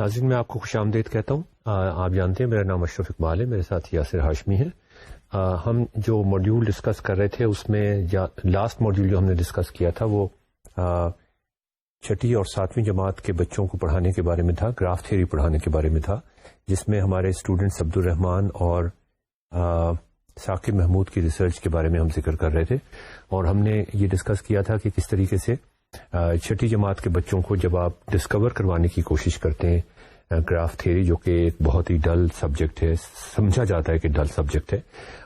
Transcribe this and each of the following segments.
ناظرین میں آپ کو خوش آمدید کہتا ہوں. آپ جانتے ہیں میرا نام اشرف اقبال ہے, میرے ساتھ یاسر ہاشمی ہے. ہم جو ماڈیول ڈسکس کر رہے تھے اس میں لاسٹ ماڈیول جو ہم نے ڈسکس کیا تھا وہ چھٹی اور ساتویں جماعت کے بچوں کو پڑھانے کے بارے میں تھا, گراف تھیوری پڑھانے کے بارے میں تھا, جس میں ہمارے اسٹوڈنٹس عبد الرحمان اور ثاقب محمود کی ریسرچ کے بارے میں ہم ذکر کر رہے تھے. اور ہم نے یہ ڈسکس کیا تھا کہ کس طریقے سے چھٹی جماعت کے بچوں کو جب آپ ڈسکور کروانے کی کوشش کرتے ہیں گراف تھیوری, جو کہ ایک بہت ہی ڈل سبجیکٹ ہے, سمجھا جاتا ہے کہ ڈل سبجیکٹ ہے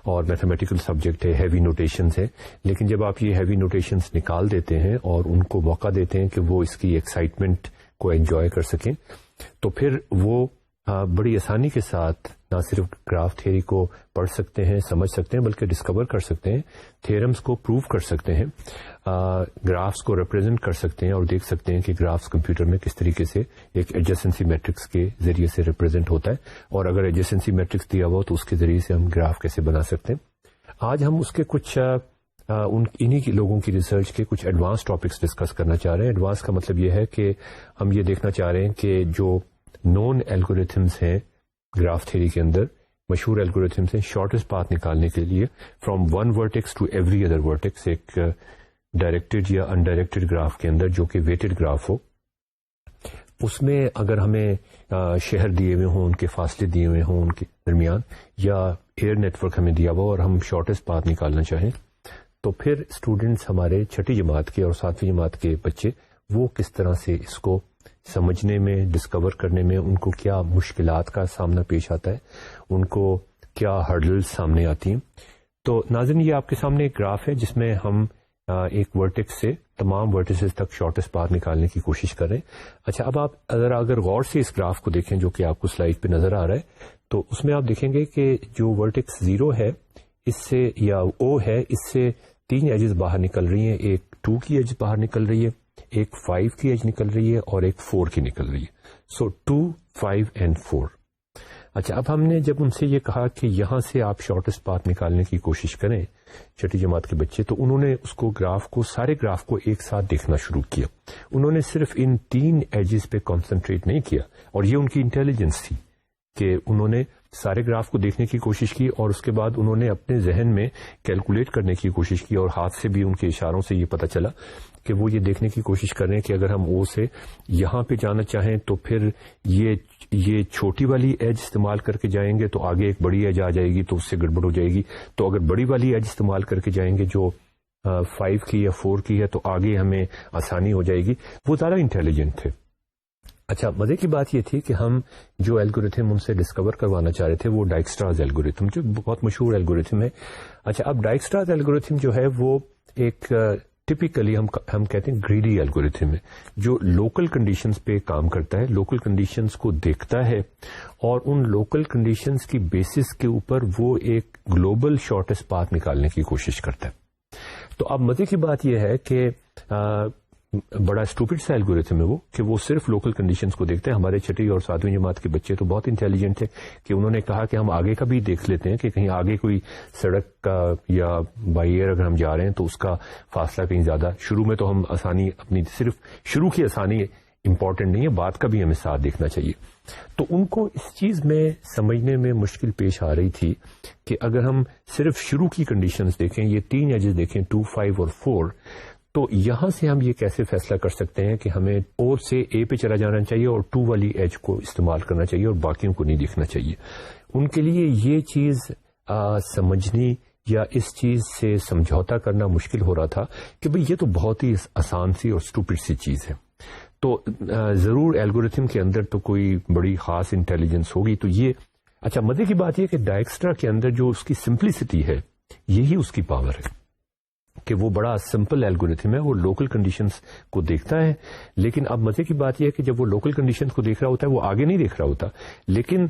اور میتھمیٹیکل سبجیکٹ ہے, ہیوی نوٹیشنز ہے, لیکن جب آپ یہ ہیوی نوٹیشنز نکال دیتے ہیں اور ان کو موقع دیتے ہیں کہ وہ اس کی ایکسائٹمنٹ کو انجوائے کر سکیں, تو پھر وہ بڑی آسانی کے ساتھ نہ صرف گراف تھیوری کو پڑھ سکتے ہیں, سمجھ سکتے ہیں, بلکہ ڈسکور کر سکتے ہیں, تھیورمز کو پروو کر سکتے ہیں, گرافس کو ریپرزینٹ کر سکتے ہیں اور دیکھ سکتے ہیں کہ گرافس کمپیوٹر میں کس طریقے سے ایک ایڈجسنسی میٹرکس کے ذریعے سے ریپرزینٹ ہوتا ہے, اور اگر ایڈجسنسی میٹرکس دیا ہوا تو اس کے ذریعے سے ہم گراف کیسے بنا سکتے ہیں. آج ہم اس کے کچھ انہی لوگوں کی ریسرچ کے کچھ ایڈوانس ٹاپکس ڈسکس کرنا چاہ رہے ہیں. ایڈوانس کا مطلب یہ ہے کہ ہم یہ دیکھنا چاہ رہے ہیں کہ جو نون الگوریتھمز ہیں گراف تھیوری کے اندر, مشہور الگوریتھمز ہیں شارٹیسٹ پاتھ نکالنے کے لیے from one vertex to every other vertex, ایک ڈائریکٹڈ یا انڈائریکٹڈ گراف کے اندر جو کہ ویٹڈ گراف ہو. اس میں اگر ہمیں شہر دیے ہوئے ہوں, ان کے فاصلے دیے ہوئے ہوں ان کے درمیان, یا ایئر نیٹورک ہمیں دیا ہوا اور ہم شارٹیسٹ پاتھ نکالنا چاہیں, تو پھر اسٹوڈنٹس ہمارے چھٹی جماعت کے اور ساتویں جماعت کے بچے وہ کس طرح سے اس کو سمجھنے میں, ڈسکور کرنے میں ان کو کیا مشکلات کا سامنا پیش آتا ہے, ان کو کیا ہرڈلز سامنے آتی ہیں. تو ناظرین یہ آپ کے سامنے ایک گراف ہے جس میں ہم ایک ورٹیکس سے تمام ورٹیسز تک شارٹیسٹ پاتھ نکالنے کی کوشش کر رہے ہیں. اچھا, اب آپ اگر غور سے اس گراف کو دیکھیں جو کہ آپ کو سلائڈ پہ نظر آ رہا ہے, تو اس میں آپ دیکھیں گے کہ جو ورٹیکس 0 ہے اس سے, یا O ہے, اس سے 3 ایجز باہر نکل رہی ہیں. ایک 2 کی ایج باہر نکل رہی ہے, ایک 5 کی ایج نکل رہی ہے اور ایک 4 کی نکل رہی ہے. سو 2, 5 اینڈ 4. اچھا, اب ہم نے جب ان سے یہ کہا کہ یہاں سے آپ شارٹیسٹ پاتھ نکالنے کی کوشش کریں چھٹی جماعت کے بچے, تو انہوں نے اس کو سارے گراف کو ایک ساتھ دیکھنا شروع کیا. انہوں نے صرف ان 3 ایجز پہ کانسنٹریٹ نہیں کیا, اور یہ ان کی انٹیلیجنس تھی کہ انہوں نے سارے گراف کو دیکھنے کی کوشش کی اور اس کے بعد انہوں نے اپنے ذہن میں کیلکولیٹ کرنے کی کوشش کی, اور ہاتھ سے بھی ان کے اشاروں سے یہ پتہ چلا کہ وہ یہ دیکھنے کی کوشش کر رہے ہیں کہ اگر ہم O سے یہاں پہ جانا چاہیں تو پھر یہ چھوٹی والی ایج استعمال کر کے جائیں گے تو آگے ایک بڑی ایج آ جائے گی تو اس سے گڑبڑ ہو جائے گی. تو اگر بڑی والی ایج استعمال کر کے جائیں گے جو 5 کی یا 4 کی ہے تو آگے ہمیں آسانی ہو جائے گی. وہ زیادہ انٹیلیجنٹ تھے. اچھا, مزے کی بات یہ تھی کہ ہم جو الگوریتھم ان سے ڈسکور کروانا چاہ رہے تھے وہ ڈائکسٹراز الگوریتھم, جو بہت مشہور الگوریتھم ہے. اچھا, اب ڈائکسٹراز الگوریتھم جو ہے وہ ایک ٹپیکلی ہم کہتے ہیں گریڈی الگوریتھم ہے, جو لوکل کنڈیشنز پہ کام کرتا ہے, لوکل کنڈیشنز کو دیکھتا ہے اور ان لوکل کنڈیشنز کی بیسس کے اوپر وہ ایک گلوبل شارٹیسٹ پاتھ نکالنے کی کوشش کرتا ہے. تو اب مزے کی بات یہ ہے کہ بڑا اسٹوپڈ سا الگوریتھم ہے وہ, کہ وہ صرف لوکل کنڈیشنز کو دیکھتے ہیں. ہمارے چھٹی اور ساتویں جماعت کے بچے تو بہت انٹیلیجنٹ تھے کہ انہوں نے کہا کہ ہم آگے کا بھی دیکھ لیتے ہیں کہ کہیں آگے کوئی سڑک کا یا بائی ایئر اگر ہم جا رہے ہیں تو اس کا فاصلہ کہیں زیادہ, شروع میں تو ہم آسانی اپنی صرف شروع کی آسانی امپورٹنٹ نہیں ہے, بات کا بھی ہمیں ساتھ دیکھنا چاہیے. تو ان کو اس چیز میں سمجھنے میں مشکل پیش آ رہی تھی کہ اگر ہم صرف شروع کی کنڈیشنز دیکھیں, یہ 3 ایجز دیکھیں 2, 5 اور 4, تو یہاں سے ہم یہ کیسے فیصلہ کر سکتے ہیں کہ ہمیں O سے A پہ چلا جانا چاہیے اور 2 والی ایج کو استعمال کرنا چاہیے اور باقیوں کو نہیں دیکھنا چاہیے. ان کے لیے یہ چیز سمجھنی یا اس چیز سے سمجھوتا کرنا مشکل ہو رہا تھا کہ بھئی یہ تو بہت ہی آسان سی اور اسٹوپڈ سی چیز ہے. تو ضرور الگوریتھم کے اندر تو کوئی بڑی خاص انٹیلیجنس ہوگی. تو یہ اچھا, مزے کی بات یہ کہ ڈائکسٹرا کے اندر جو اس کی سمپلسٹی ہے یہی اس کی پاور ہے کہ وہ بڑا سمپل الگوریتھم ہے, وہ لوکل کنڈیشنز کو دیکھتا ہے. لیکن اب مزے کی بات یہ ہے کہ جب وہ لوکل کنڈیشنز کو دیکھ رہا ہوتا ہے وہ آگے نہیں دیکھ رہا ہوتا, لیکن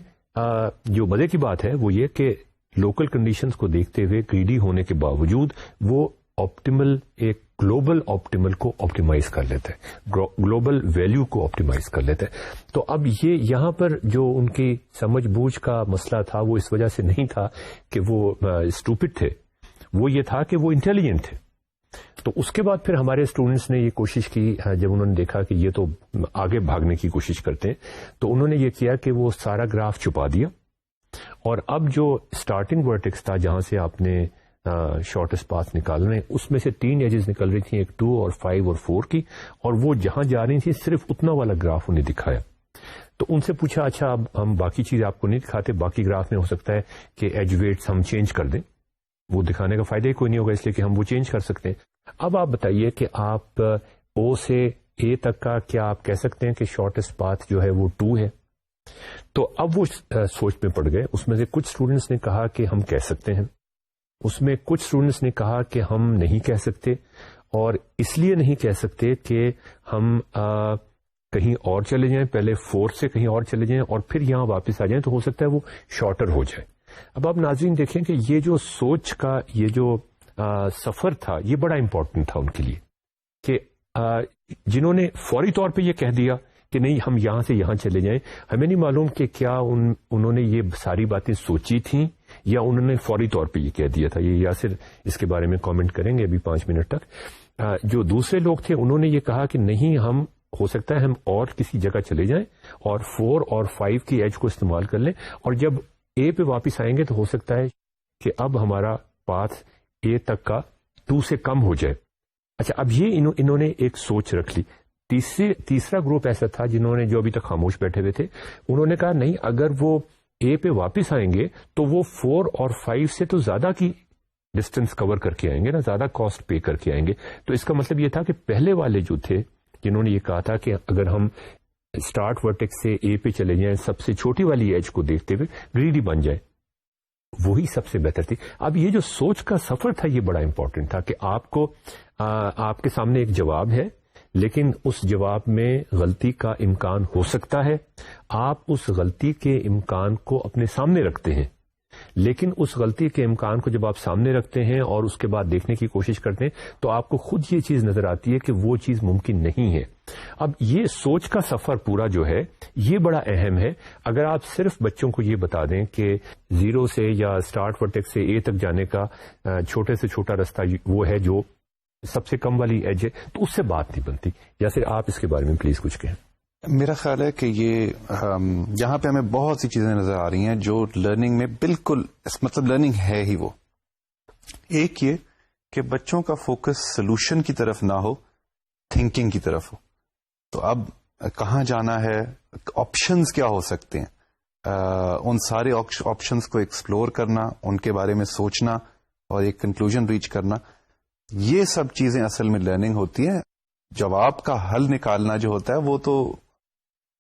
جو مزے کی بات ہے وہ یہ کہ لوکل کنڈیشنز کو دیکھتے ہوئے گریڈی ہونے کے باوجود وہ آپٹیمل, ایک گلوبل آپٹیمل کو آپٹیمائز کر لیتے ہیں, گلوبل ویلیو کو آپٹیمائز کر لیتے ہیں. تو اب یہ یہاں پر جو ان کی سمجھ بوجھ کا مسئلہ تھا وہ اس وجہ سے نہیں تھا کہ وہ اسٹوپڈ تھے, وہ یہ تھا کہ وہ انٹیلیجنٹ تھے. تو اس کے بعد پھر ہمارے اسٹوڈنٹس نے یہ کوشش کی، جب انہوں نے دیکھا کہ یہ تو آگے بھاگنے کی کوشش کرتے ہیں، تو انہوں نے یہ کیا کہ وہ سارا گراف چھپا دیا، اور اب جو اسٹارٹنگ ورٹیکس تھا جہاں سے آپ نے شارٹیسٹ پاتھ نکالنے، اس میں سے 3 ایجز نکل رہی تھیں، ایک 2 اور 5 اور 4 کی، اور وہ جہاں جا رہی تھیں صرف اتنا والا گراف انہیں دکھایا. تو ان سے پوچھا اچھا اب ہم باقی چیز آپ کو نہیں دکھاتے، باقی گراف میں ہو سکتا ہے کہ ایج ویٹس ہم چینج کر دیں، وہ دکھانے کا فائدہ ہی کوئی نہیں ہوگا، اس لیے کہ ہم وہ چینج کر سکتے ہیں. اب آپ بتائیے کہ آپ او سے اے تک کا کیا آپ کہہ سکتے ہیں کہ شارٹیسٹ پاتھ جو ہے وہ 2 ہے؟ تو اب وہ سوچ میں پڑ گئے. اس میں سے کچھ اسٹوڈنٹس نے کہا کہ ہم کہہ سکتے ہیں، اس میں کچھ اسٹوڈنٹس نے کہا کہ ہم نہیں کہہ سکتے، اور اس لیے نہیں کہہ سکتے کہ ہم کہیں اور چلے جائیں، پہلے 4 سے کہیں اور چلے جائیں اور پھر یہاں واپس آ جائیں، تو ہو سکتا ہے وہ شارٹر ہو جائے. اب آپ ناظرین دیکھیں کہ یہ جو سوچ کا یہ جو سفر تھا یہ بڑا امپورٹنٹ تھا ان کے لیے، کہ جنہوں نے فوری طور پہ یہ کہہ دیا کہ نہیں ہم یہاں سے یہاں چلے جائیں، ہمیں نہیں معلوم کہ کیا انہوں نے یہ ساری باتیں سوچی تھیں یا انہوں نے فوری طور پہ یہ کہہ دیا تھا. یہ یاسر اس کے بارے میں کامنٹ کریں گے ابھی 5 منٹ تک. جو دوسرے لوگ تھے انہوں نے یہ کہا کہ نہیں، ہم ہو سکتا ہے ہم اور کسی جگہ چلے جائیں اور 4 اور 5 کی ایج کو استعمال کر لیں، اور جب اے پہ واپس آئیں گے تو ہو سکتا ہے کہ اب ہمارا پاتھ اے تک کا 2 سے کم ہو جائے. اچھا، اب یہ انہوں نے ایک سوچ رکھ لی. تیسرا گروپ ایسا تھا جنہوں نے جو ابھی تک خاموش بیٹھے ہوئے تھے، انہوں نے کہا نہیں، اگر وہ اے پہ واپس آئیں گے تو وہ 4 اور 5 سے تو زیادہ کی ڈسٹینس کور کر کے آئیں گے نا، زیادہ کاسٹ پے کر کے آئیں گے. تو اس کا مطلب یہ تھا کہ پہلے والے جو تھے جنہوں نے یہ کہا تھا کہ اگر ہم اسٹارٹ ورٹیکس سے اے پہ چلے جائیں، سب سے چھوٹی والی ایج کو دیکھتے ہوئے گریڈی بن جائے، وہی سب سے بہتر تھی. اب یہ جو سوچ کا سفر تھا یہ بڑا امپورٹنٹ تھا کہ آپ کے سامنے ایک جواب ہے، لیکن اس جواب میں غلطی کا امکان ہو سکتا ہے. آپ اس غلطی کے امکان کو اپنے سامنے رکھتے ہیں، لیکن اس غلطی کے امکان کو جب آپ سامنے رکھتے ہیں اور اس کے بعد دیکھنے کی کوشش کرتے ہیں تو آپ کو خود یہ چیز نظر آتی ہے کہ وہ چیز ممکن نہیں ہے. اب یہ سوچ کا سفر پورا جو ہے یہ بڑا اہم ہے. اگر آپ صرف بچوں کو یہ بتا دیں کہ 0 سے یا اسٹارٹ ورٹیکس سے اے تک جانے کا چھوٹے سے چھوٹا رستہ وہ ہے جو سب سے کم والی ایج ہے، تو اس سے بات نہیں بنتی. یا پھر آپ اس کے بارے میں پلیز کچھ کہیں. میرا خیال ہے کہ یہ یہاں پہ ہمیں بہت سی چیزیں نظر آ رہی ہیں جو لرننگ میں بالکل مطلب لرننگ ہے ہی وہ. ایک یہ کہ بچوں کا فوکس سولوشن کی طرف نہ ہو، تھنکنگ کی طرف ہو. تو اب کہاں جانا ہے، آپشنز کیا ہو سکتے ہیں، ان سارے آپشنز کو ایکسپلور کرنا، ان کے بارے میں سوچنا اور ایک کنکلوژن ریچ کرنا، یہ سب چیزیں اصل میں لرننگ ہوتی ہیں. جواب کا حل نکالنا جو ہوتا ہے وہ تو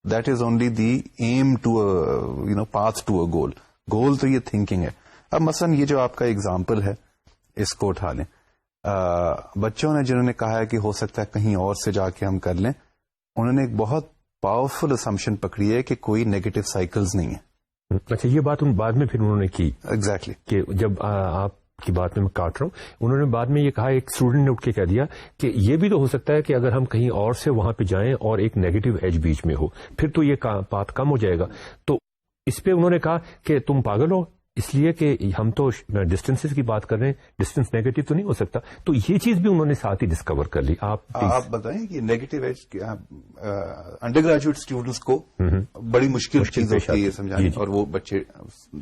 that is only the aim to path to a goal. Goal تو یہ تھنکنگ ہے. اب مثلا یہ جو آپ کا اگزامپل ہے اس کو اٹھا لیں. بچوں نے جنہوں نے کہا ہے کہ ہو سکتا ہے کہیں اور سے جا کے ہم کر لیں، انہوں نے ایک بہت پاورفل اسمپشن پکڑی ہے کہ کوئی نیگیٹو سائیکلز نہیں ہے. اچھا، یہ بات بعد میں پھر انہوں نے کی. ایگزیکٹلی. کہ جب آپ کی بات میں کاٹ رہا ہوں، انہوں نے بعد میں یہ کہا، ایک اسٹوڈنٹ نے اٹھ کے کہہ دیا کہ یہ بھی تو ہو سکتا ہے کہ اگر ہم کہیں اور سے وہاں پہ جائیں اور ایک نیگیٹو ایج بیچ میں ہو، پھر تو یہ بات کم ہو جائے گا. تو اس پہ انہوں نے کہا کہ تم پاگل ہو، اس لیے کہ ہم تو ڈسٹینسز کی بات کر رہے ہیں، ڈسٹینس نیگیٹو تو نہیں ہو سکتا. تو یہ چیز بھی انہوں نے ساتھ ہی ڈسکور کر لی. آپ بتائیں کہ negative edge under graduate students کو بڑی مشکل چیز ہوتی ہے سمجھانے، اور وہ بچے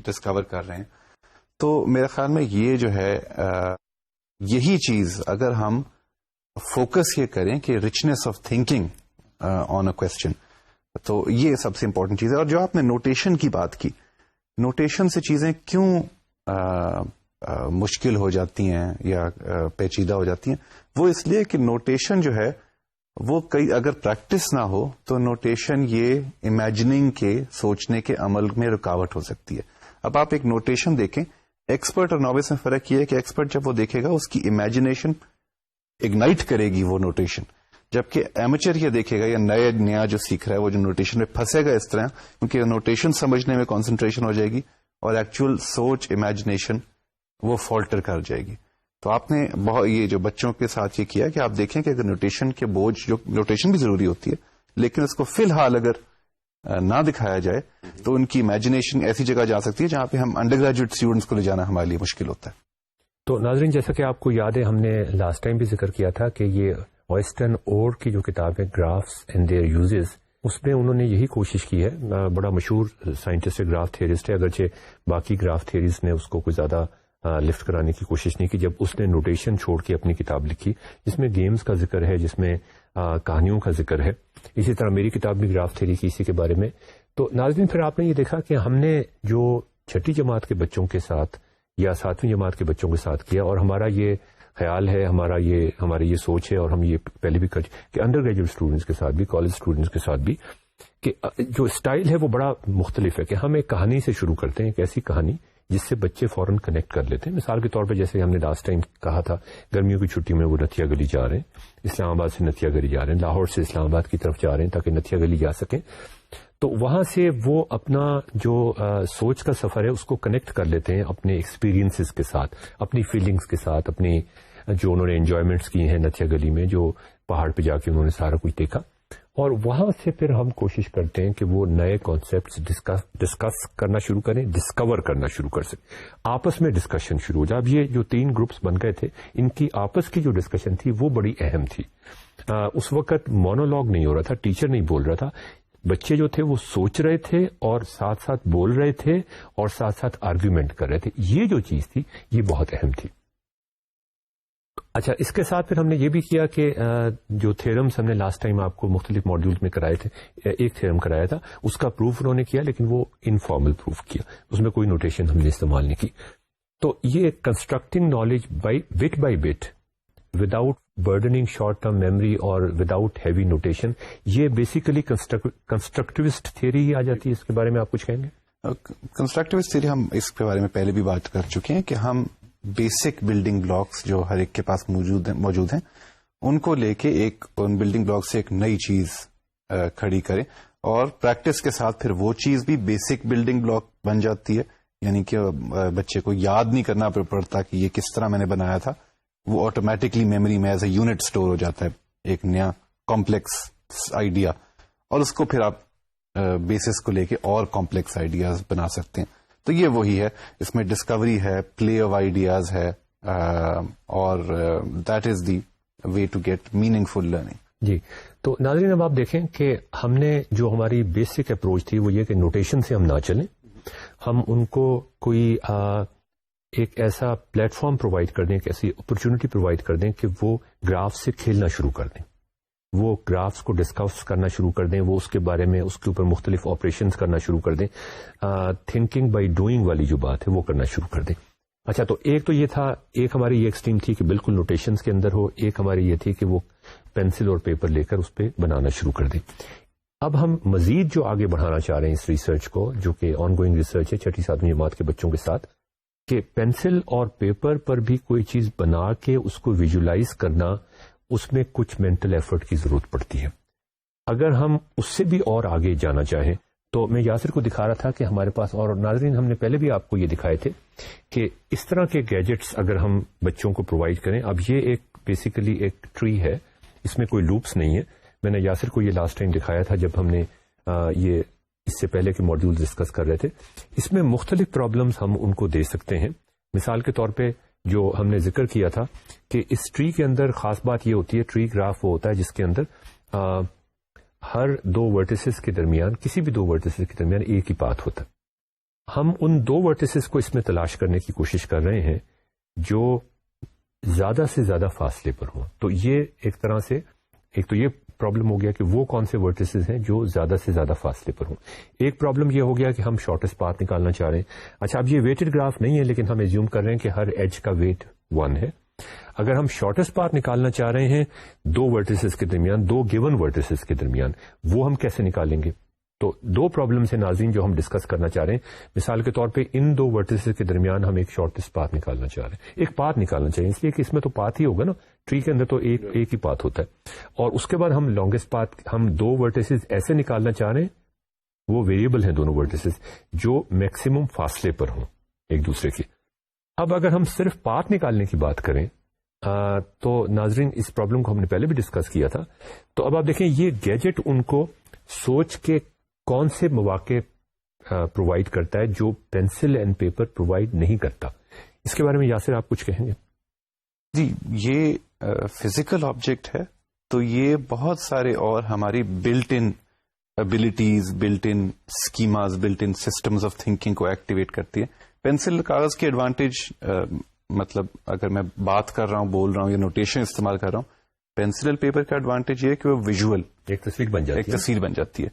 ڈسکور کر رہے ہیں. تو میرے خیال میں یہ جو ہے یہی چیز اگر ہم فوکس یہ کریں کہ رچنس of thinking on a question, تو یہ سب سے امپورٹنٹ چیز ہے. اور جو آپ نے نوٹیشن کی بات کی، نوٹیشن سے چیزیں کیوں مشکل ہو جاتی ہیں یا پیچیدہ ہو جاتی ہیں، وہ اس لیے کہ نوٹیشن جو ہے وہ اگر پریکٹس نہ ہو تو نوٹیشن یہ امیجننگ کے سوچنے کے عمل میں رکاوٹ ہو سکتی ہے. اب آپ ایک نوٹیشن دیکھیں، ایکسپرٹ اور نووس میں فرق یہ ہے کہ ایکسپرٹ جب وہ دیکھے گا اس کی امیجنیشن اگنائٹ کرے گی وہ نوٹیشن، جبکہ ایمیچر یہ دیکھے گا یا نیا جو سیکھ رہا ہے وہ جو نوٹیشن میں پھنسے گا اس طرح، کیونکہ نوٹیشن سمجھنے میں کانسنٹریشن ہو جائے گی اور ایکچوئل سوچ امیجنیشن وہ فالٹر کر جائے گی. تو آپ نے بہت یہ جو بچوں کے ساتھ یہ کیا کہ آپ دیکھیں کہ اگر نوٹیشن کے بوجھ، جو نوٹیشن بھی ضروری ہوتی ہے لیکن اس کو فی الحال اگر نہ دکھایا جائے تو ان کی امیجنیشن ایسی جگہ جا سکتی ہے جہاں پہ ہم انڈر گریجویٹ اسٹوڈنٹس کو لے جانا ہمارے لیے مشکل ہوتا ہے. تو ناظرین جیسا کہ آپ کو یاد ہے ہم نے لاسٹ ٹائم بھی ذکر کیا تھا کہ یہ ویسٹرن اور کی جو کتاب ہے گرافس اینڈ دیئر یوزز، اس میں انہوں نے یہی کوشش کی ہے. بڑا مشہور سائنٹسٹ گراف تھیورسٹ ہے، اگرچہ باقی گراف تھیریز نے اس کو کوئی زیادہ لفٹ کرانے کی کوشش نہیں کی. جب اس نے نوٹیشن چھوڑ کے اپنی کتاب لکھی جس میں گیمز کا ذکر ہے، جس میں کہانیوں کا ذکر ہے، اسی طرح میری کتاب بھی گراف تھیوری کی اسی کے بارے میں. تو ناظرین پھر آپ نے یہ دیکھا کہ ہم نے جو چھٹی جماعت کے بچوں کے ساتھ یا 7ویں جماعت کے بچوں کے ساتھ کیا، اور ہمارا یہ خیال ہے، ہماری یہ سوچ ہے، اور ہم یہ پہلے بھی کہ انڈر گریجویٹ اسٹوڈنٹس کے ساتھ بھی، کالج اسٹوڈنٹس کے ساتھ بھی، کہ جو اسٹائل ہے وہ بڑا مختلف ہے. کہ ہم ایک کہانی سے شروع کرتے ہیں، ایک ایسی کہانی جس سے بچے فوراً کنیکٹ کر لیتے ہیں. مثال کے طور پہ جیسے ہم نے لاسٹ ٹائم کہا تھا، گرمیوں کی چھٹی میں وہ نتھیا گلی جا رہے ہیں، اسلام آباد سے نتھیا گلی جا رہے ہیں، لاہور سے اسلام آباد کی طرف جا رہے ہیں تاکہ نتھیا گلی جا سکیں. تو وہاں سے وہ اپنا جو سوچ کا سفر ہے اس کو کنیکٹ کر لیتے ہیں اپنے ایکسپیرینسز کے ساتھ، اپنی فیلنگز کے ساتھ، اپنی جو انہوں نے انجوائمنٹس کی ہیں نتھیا گلی میں، جو پہاڑ پہ جا کے انہوں نے سارا کچھ دیکھا. اور وہاں سے پھر ہم کوشش کرتے ہیں کہ وہ نئے کانسیپٹس ڈسکس کرنا شروع کریں، ڈسکور کرنا شروع کر سکیں، آپس میں ڈسکشن شروع ہو جائے. اب یہ جو 3 گروپس بن گئے تھے، ان کی آپس کی جو ڈسکشن تھی وہ بڑی اہم تھی. اس وقت مونولوگ نہیں ہو رہا تھا، ٹیچر نہیں بول رہا تھا، بچے جو تھے وہ سوچ رہے تھے اور ساتھ ساتھ بول رہے تھے اور ساتھ ساتھ آرگیومنٹ کر رہے تھے. یہ جو چیز تھی یہ بہت اہم تھی. اچھا، اس کے ساتھ پھر ہم نے یہ بھی کیا کہ جو تھیرمز ہم نے لاسٹ ٹائم آپ کو مختلف ماڈیولز میں کرائے تھے، ایک تھیرم کرایا تھا، اس کا پروف انہوں نے کیا، لیکن وہ انفارمل پروف کیا، اس میں کوئی نوٹیشن ہم نے استعمال نہیں کی. تو یہ constructing knowledge bit by bit without burdening short term memory اور وداؤٹ ہیوی نوٹیشن، یہ بیسیکلی کنسٹرکٹیوسٹ تھیوری ہی آ جاتی ہے. اس کے بارے میں آپ کچھ کہیں گے؟ کنسٹرکٹیوسٹ تھیوری ہم اس کے بارے میں پہلے بھی بات کر چکے ہیں کہ ہم بیسک بلڈنگ بلاکس جو ہر ایک کے پاس موجود ہیں ان کو لے کے ان بلڈنگ بلاک سے ایک نئی چیز کھڑی کریں، اور پریکٹس کے ساتھ پھر وہ چیز بھی بیسک بلڈنگ بلاک بن جاتی ہے. یعنی کہ بچے کو یاد نہیں کرنا پڑتا کہ یہ کس طرح میں نے بنایا تھا، وہ آٹومیٹکلی میموری میں ایز اے یونٹ اسٹور ہو جاتا ہے، ایک نیا کمپلیکس آئیڈیا، اور اس کو پھر آپ بیسس کو لے کے اور کمپلیکس آئیڈیاز بنا سکتے ہیں. تو یہ وہی ہے، اس میں ڈسکوری ہے، پلے آف آئیڈیاز ہے، اور that is the way to get meaningful learning. جی، تو ناظرین اب آپ دیکھیں کہ ہم نے جو ہماری بیسک اپروچ تھی وہ یہ کہ نوٹیشن سے ہم نہ چلیں، ہم ان کو کوئی ایک ایسا پلیٹ فارم پرووائڈ کر دیں، ایک ایسی اپرچونٹی پرووائڈ کر دیں کہ وہ گراف سے کھیلنا شروع کر دیں، وہ گرافس کو ڈسکس کرنا شروع کر دیں، وہ اس کے بارے میں اس کے اوپر مختلف آپریشنز کرنا شروع کر دیں، تھنکنگ بائی ڈوئنگ والی جو بات ہے وہ کرنا شروع کر دیں. اچھا، تو ایک تو یہ تھا، ایک ہماری یہ ایکسٹریم تھی کہ بالکل نوٹیشنز کے اندر ہو، ایک ہماری یہ تھی کہ وہ پینسل اور پیپر لے کر اس پہ بنانا شروع کر دیں. اب ہم مزید جو آگے بڑھانا چاہ رہے ہیں اس ریسرچ کو، جو کہ آن گوئنگ ریسرچ ہے 6 7ویں جماعت کے بچوں کے ساتھ، کہ پینسل اور پیپر پر بھی کوئی چیز بنا کے اس کو ویژولائز کرنا، اس میں کچھ مینٹل ایفرٹ کی ضرورت پڑتی ہے. اگر ہم اس سے بھی اور آگے جانا چاہیں تو میں یاسر کو دکھا رہا تھا کہ ہمارے پاس، اور ناظرین ہم نے پہلے بھی آپ کو یہ دکھائے تھے کہ اس طرح کے گیجٹس اگر ہم بچوں کو پرووائڈ کریں. اب یہ ایک بیسیکلی ایک ٹری ہے، اس میں کوئی لوپس نہیں ہے. میں نے یاسر کو یہ لاسٹ ٹائم دکھایا تھا جب ہم نے یہ اس سے پہلے کے ماڈیول ڈسکس کر رہے تھے. اس میں مختلف پرابلمز ہم ان کو دے سکتے ہیں. مثال کے طور پہ جو ہم نے ذکر کیا تھا کہ اس ٹری کے اندر خاص بات یہ ہوتی ہے، ٹری گراف وہ ہوتا ہے جس کے اندر ہر 2 ورٹیسز کے درمیان، کسی بھی 2 ورٹیسز کے درمیان ایک ہی پاتھ ہوتا ہے. ہم ان 2 ورٹیسز کو اس میں تلاش کرنے کی کوشش کر رہے ہیں جو زیادہ سے زیادہ فاصلے پر ہوں. تو یہ ایک طرح سے ایک تو یہ پرابلم ہو گیا کہ وہ کون سے ورٹیسز ہیں جو زیادہ سے زیادہ فاصلے پر ہوں. ایک پرابلم یہ ہو گیا کہ ہم شارٹیسٹ پاتھ نکالنا چاہ رہے ہیں. اچھا، اب یہ ویٹڈ گراف نہیں ہے لیکن ہم ایزیوم کر رہے ہیں کہ ہر ایج کا ویٹ 1 ہے. اگر ہم شارٹیسٹ پاتھ نکالنا چاہ رہے ہیں 2 ورٹیسز کے درمیان، 2 گیون ورٹیسز کے درمیان، وہ ہم کیسے نکالیں گے؟ تو 2 پرابلمس ہیں ناظرین جو ہم ڈسکس کرنا چاہ رہے ہیں. مثال کے طور پہ ان 2 ورٹیسز کے درمیان ہم ایک شارٹیسٹ پاتھ نکالنا چاہ رہے ہیں، ایک پاتھ نکالنا چاہیے، اس لیے کہ اس میں تو پاتھ ہی ہوگا نا، ٹری کے اندر تو ایک ہی پاتھ ہوتا ہے. اور اس کے بعد ہم لانگیسٹ پاتھ، ہم 2 ورٹیسز ایسے نکالنا چاہ رہے ہیں، وہ ویریبل ہیں دونوں ورٹیسز، جو میکسیمم فاصلے پر ہوں ایک دوسرے کے. اب اگر ہم صرف پاتھ نکالنے کی بات کریں تو ناظرین اس پرابلم کو ہم نے پہلے بھی ڈسکس کیا تھا. تو اب آپ دیکھیں یہ گیجٹ ان کو سوچ کے کون سے مواقع پرووائڈ کرتا ہے جو پینسل اینڈ پیپر پرووائڈ نہیں کرتا. اس کے بارے میں یاسر آپ کچھ کہیں گے؟ جی، یہ فزیکل آبجیکٹ ہے تو یہ بہت سارے اور ہماری built in abilities, built in schemas, built in systems of thinking کو ایکٹیویٹ کرتی ہے. پینسل کاغذ کی ایڈوانٹیج مطلب اگر میں بات کر رہا ہوں، بول رہا ہوں یا نوٹیشن استعمال کر رہا ہوں، پینسل پیپر کا ایڈوانٹیج یہ ہے کہ وہ ویژول ایک تصویر بن جاتی ہے.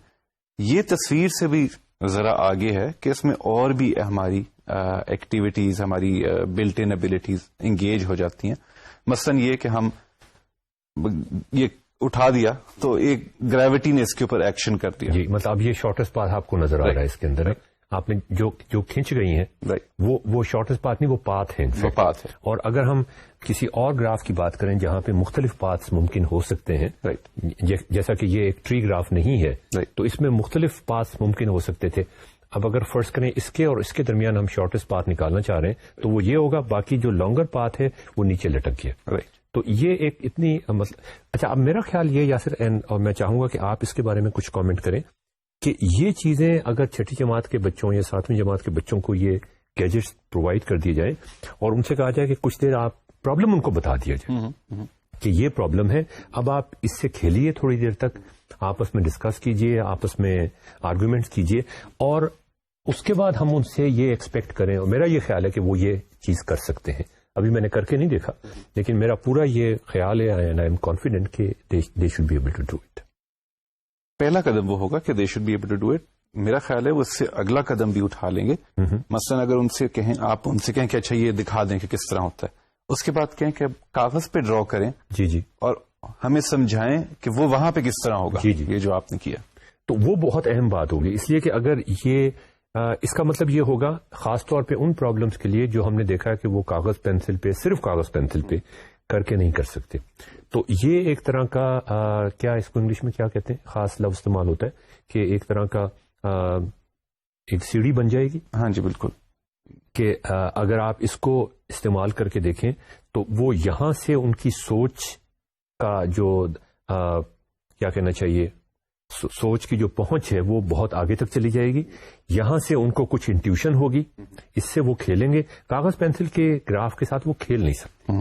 یہ تصویر سے بھی ذرا آگے ہے کہ اس میں اور بھی ہماری ایکٹیویٹیز، ہماری بلٹ ان ابیلٹیز انگیج ہو جاتی ہیں. مثلاً یہ کہ ہم یہ اٹھا دیا تو ایک گریوٹی نے اس کے اوپر ایکشن کر دیا. جی، مطلب اب یہ شارٹیسٹ پاتھ آپ کو نظر آ رہا ہے اس کے اندر. آپ نے جو کھینچ گئی ہیں وہ شارٹیسٹ پاتھ نہیں، وہ پاتھ ہیں. وہ پاتھ ہے. اور اگر ہم کسی اور گراف کی بات کریں جہاں پہ مختلف پاتھس ممکن ہو سکتے ہیں، جیسا کہ یہ ایک ٹری گراف نہیں ہے، تو اس میں مختلف پاتھس ممکن ہو سکتے تھے. اب اگر فرض کریں اس کے اور اس کے درمیان ہم شارٹیسٹ پاتھ نکالنا چاہ رہے ہیں تو وہ یہ ہوگا، باقی جو لانگر پاتھ ہے وہ نیچے لٹک گیا. تو یہ ایک اتنی مطلب اچھا، اب میرا خیال یہ یاسر، اور میں چاہوں گا کہ آپ اس کے بارے میں کچھ کامنٹ کریں کہ یہ چیزیں اگر چھٹی جماعت کے بچوں یا ساتویں جماعت کے بچوں کو یہ گیجٹس پرووائڈ کر دیے جائیں اور ان سے کہا جائے کہ کچھ دیر آپ پرابلم ان کو بتا دیا جائے کہ یہ پرابلم ہے، اب آپ اس سے کھیلیے تھوڑی دیر تک، آپس میں ڈسکس کیجئے، آپس میں آرگومنٹس کیجئے، اور اس کے بعد ہم ان سے یہ ایکسپیکٹ کریں. اور میرا یہ خیال ہے کہ وہ یہ چیز کر سکتے ہیں. ابھی میں نے کر کے نہیں دیکھا، لیکن میرا پورا یہ خیال ہے اینڈ آئی ایم کانفیڈنٹ کہ they should be able to do it. پہلا قدم وہ ہوگا کہ they should be able to do it. میرا خیال ہے وہ اس سے اگلا قدم بھی اٹھا لیں گے. مثلاً اگر ان سے کہیں، آپ ان سے کہیں کہ اچھا یہ دکھا دیں کہ کس طرح ہوتا ہے، اس کے بعد کہیں کہ کاغذ پہ ڈرا کریں. جی اور ہمیں سمجھائیں کہ وہ وہاں پہ کس طرح ہوگا. جی یہ جو آپ نے کیا تو وہ بہت اہم بات ہوگی، اس لیے کہ اگر یہ اس کا مطلب یہ ہوگا خاص طور پہ ان پرابلمس کے لیے جو ہم نے دیکھا ہے کہ وہ کاغذ پینسل پہ، صرف کاغذ پینسل پہ کر کے نہیں کر سکتے. تو یہ ایک طرح کا کیا اس کو انگلش میں کیا کہتے ہیں، خاص لفظ استعمال ہوتا ہے کہ ایک طرح کا ایک سیڑھی بن جائے گی. ہاں جی بالکل، کہ اگر آپ اس کو استعمال کر کے دیکھیں تو وہ یہاں سے ان کی سوچ کا جو کیا کہنا چاہیے، سوچ کی جو پہنچ ہے وہ بہت آگے تک چلی جائے گی. یہاں سے ان کو کچھ انٹیوشن ہوگی، اس سے وہ کھیلیں گے. کاغذ پینسل کے گراف کے ساتھ وہ کھیل نہیں سکتے.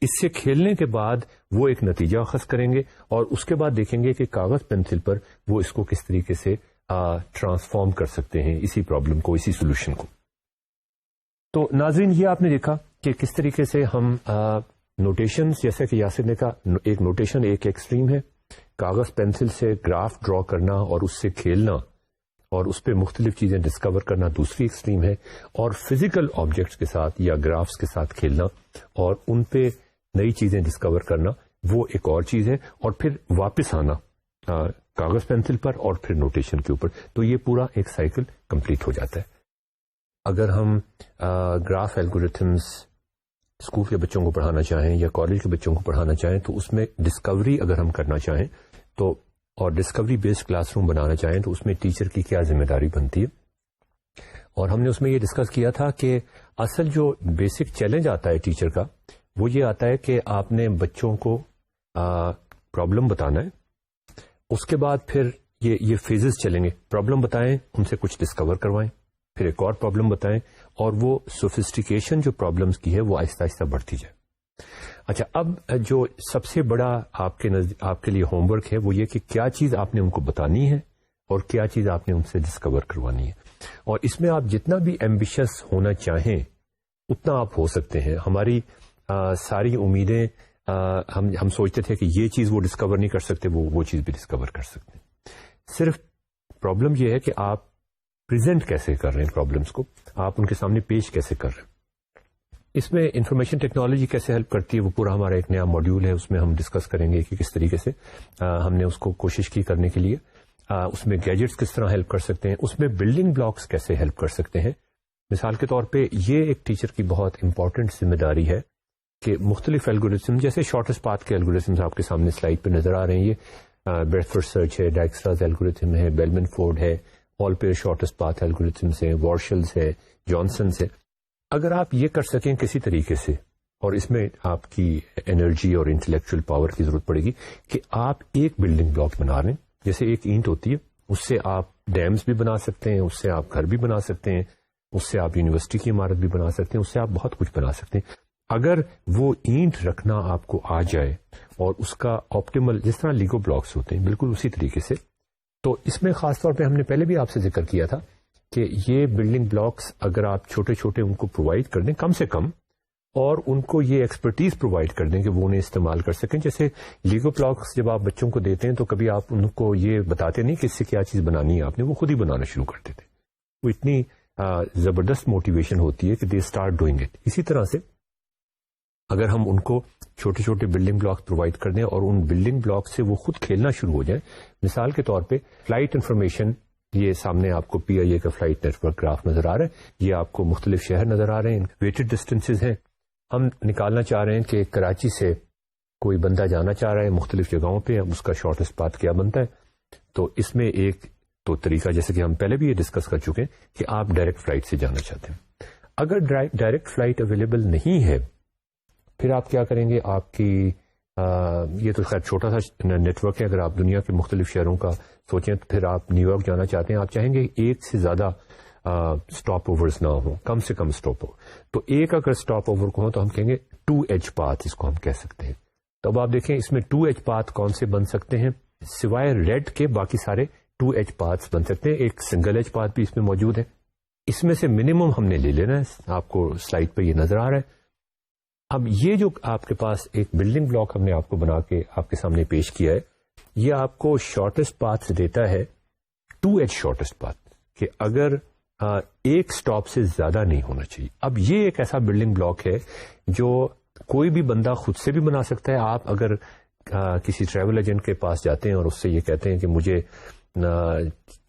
اس سے کھیلنے کے بعد وہ ایک نتیجہ اخذ کریں گے اور اس کے بعد دیکھیں گے کہ کاغذ پینسل پر وہ اس کو کس طریقے سے ٹرانسفارم کر سکتے ہیں، اسی پرابلم کو، اسی سولوشن کو. تو ناظرین، یہ آپ نے دیکھا کہ کس طریقے سے ہم نوٹیشن، جیسا کہ یاسر نے کہا، ایک نوٹیشن ایک ایکسٹریم ہے، کاغذ پینسل سے گراف ڈرا کرنا اور اس سے کھیلنا اور اس پہ مختلف چیزیں ڈسکور کرنا دوسری ایکسٹریم ہے، اور فزیکل آبجیکٹس کے ساتھ یا گرافس کے ساتھ کھیلنا اور ان پہ نئی چیزیں ڈسکور کرنا وہ ایک اور چیز ہے، اور پھر واپس آنا کاغذ پینسل پر اور پھر نوٹیشن کے اوپر. تو یہ پورا ایک سائیکل کمپلیٹ ہو جاتا ہے. اگر ہم گراف الگوریتھمز اسکول کے بچوں کو پڑھانا چاہیں یا کالج کے بچوں کو پڑھانا چاہیں تو اس میں ڈسکوری اگر ہم کرنا چاہیں تو، اور ڈسکوری بیسڈ کلاس روم بنانا چاہیں تو اس میں ٹیچر کی کیا ذمہ داری بنتی ہے. اور ہم نے اس میں یہ ڈسکس کیا تھا کہ اصل جو بیسک چیلنج آتا ہے ٹیچر کا وہ یہ آتا ہے کہ آپ نے بچوں کو پرابلم بتانا ہے، اس کے بعد پھر یہ فیزز چلیں گے، پرابلم بتائیں، ان سے کچھ ڈسکور کروائیں، پھر ایک اور پرابلم بتائیں، اور وہ سوفسٹیکیشن جو پرابلمس کی ہے وہ آہستہ آہستہ بڑھتی جائے. اچھا، اب جو سب سے بڑا آپ کے لیے ہوم ورک ہے وہ یہ کہ کیا چیز آپ نے ان کو بتانی ہے اور کیا چیز آپ نے ان سے ڈسکور کروانی ہے. اور اس میں آپ جتنا بھی ایمبیشس ہونا چاہیں اتنا آپ ہو سکتے ہیں. ہماری ساری امیدیں، ہم سوچتے تھے کہ یہ چیز وہ ڈسکور نہیں کر سکتے، وہ چیز بھی ڈسکور کر سکتے ہیں. صرف پرابلم یہ ہے کہ آپ پریزنٹ کیسے کر رہے ہیں پرابلمس کو، آپ ان کے سامنے پیش کیسے کر رہے ہیں. اس میں انفارمیشن ٹیکنالوجی کیسے ہیلپ کرتی ہے وہ پورا ہمارا ایک نیا ماڈیول ہے، اس میں ہم ڈسکس کریں گے کہ کس طریقے سے ہم نے اس کو کوشش کی کرنے کے لیے. اس میں گیجٹس کس طرح ہیلپ کر سکتے ہیں، اس میں بلڈنگ بلاکس کیسے ہیلپ کر سکتے ہیں. مثال کے طور پہ یہ ایک ٹیچر کی بہت امپورٹنٹ ذمہ داری ہے کہ مختلف الگوریتھم، جیسے شارٹیسٹ پاتھ کے الگوریتھمز آپ کے سامنے سلائڈ پہ نظر آ رہے ہیں، یہ بریتھ فرسٹ سرچ ہے، ڈائکسٹراز الگوریتھم ہے، بیلمن فورڈ ہے، آل پیئر شارٹیسٹ پاتھ الگوریتھمز ہیں، وارشلز ہے، جانسنز ہے. اگر آپ یہ کر سکیں کسی طریقے سے، اور اس میں آپ کی انرجی اور انٹلیکچوئل پاور کی ضرورت پڑے گی کہ آپ ایک بلڈنگ بلاک بنا رہے ہیں، جیسے ایک اینٹ ہوتی ہے، اس سے آپ ڈیمز بھی بنا سکتے ہیں، اس سے آپ گھر بھی بنا سکتے ہیں، اس سے آپ یونیورسٹی کی عمارت بھی بنا سکتے ہیں, اس سے آپ بہت کچھ بنا سکتے ہیں. اگر وہ اینٹ رکھنا آپ کو آ جائے اور اس کا آپٹیمل, جس طرح لیگو بلاکس ہوتے ہیں بالکل اسی طریقے سے, تو اس میں خاص طور پہ ہم نے پہلے بھی آپ سے ذکر کیا تھا کہ یہ بلڈنگ بلاکس اگر آپ چھوٹے چھوٹے ان کو پرووائڈ کر دیں کم سے کم, اور ان کو یہ ایکسپرٹیز پرووائڈ کر دیں کہ وہ انہیں استعمال کر سکیں. جیسے لیگو بلاکس جب آپ بچوں کو دیتے ہیں تو کبھی آپ ان کو یہ بتاتے نہیں کہ اس سے کیا چیز بنانی ہے, آپ نے وہ خود ہی بنانا شروع کر دیتے. وہ اتنی زبردست موٹیویشن ہوتی ہے کہ دے اسٹارٹ ڈوئنگ اٹ. اسی طرح سے اگر ہم ان کو چھوٹے چھوٹے بلڈنگ بلاکس پرووائڈ کر دیں اور ان بلڈنگ بلاک سے وہ خود کھیلنا شروع ہو جائیں, مثال کے طور پہ فلائٹ انفارمیشن, یہ سامنے آپ کو پی آئی اے کا فلائٹ نیٹ ورک گراف نظر آ رہا ہے, یہ آپ کو مختلف شہر نظر آ رہے ہیں, ویٹڈ ڈسٹینسز ہیں. ہم نکالنا چاہ رہے ہیں کہ کراچی سے کوئی بندہ جانا چاہ رہا ہے مختلف جگہوں پہ, اب اس کا شارٹیسٹ پاتھ کیا بنتا ہے. تو اس میں ایک تو طریقہ, جیسے کہ ہم پہلے بھی یہ ڈسکس کر چکے ہیں کہ آپ ڈائریکٹ فلائٹ سے جانا چاہتے ہیں. اگر ڈائریکٹ فلائٹ اویلیبل نہیں ہے پھر آپ کیا کریں گے, آپ کی یہ تو خیر چھوٹا سا نیٹ ورک ہے, اگر آپ دنیا کے مختلف شہروں کا سوچیں تو پھر آپ نیو یارک جانا چاہتے ہیں, آپ چاہیں گے ایک سے زیادہ اسٹاپ اوورز نہ ہوں, کم سے کم اسٹاپ اوور. تو ایک اگر اسٹاپ اوور کو ہو تو ہم کہیں گے 2H پاتھ, اس کو ہم کہہ سکتے ہیں. تو اب آپ دیکھیں اس میں 2H پاتھ کون سے بن سکتے ہیں, سوائے ریڈ کے باقی سارے 2H پاتھ بن سکتے ہیں. ایک سنگل ایچ پاتھ بھی اس میں موجود ہے. اس میں سے منیمم ہم نے لے لینا ہے, آپ کو سلائڈ پہ یہ نظر آ رہا ہے. اب یہ جو آپ کے پاس ایک بلڈنگ بلاک ہم نے آپ کو بنا کے آپ کے سامنے پیش کیا ہے, یہ آپ کو شارٹیسٹ پاتھ دیتا ہے 2H شارٹیسٹ پاتھ, کہ اگر ایک سٹاپ سے زیادہ نہیں ہونا چاہیے. اب یہ ایک ایسا بلڈنگ بلاک ہے جو کوئی بھی بندہ خود سے بھی بنا سکتا ہے. آپ اگر کسی ٹریول ایجنٹ کے پاس جاتے ہیں اور اس سے یہ کہتے ہیں کہ مجھے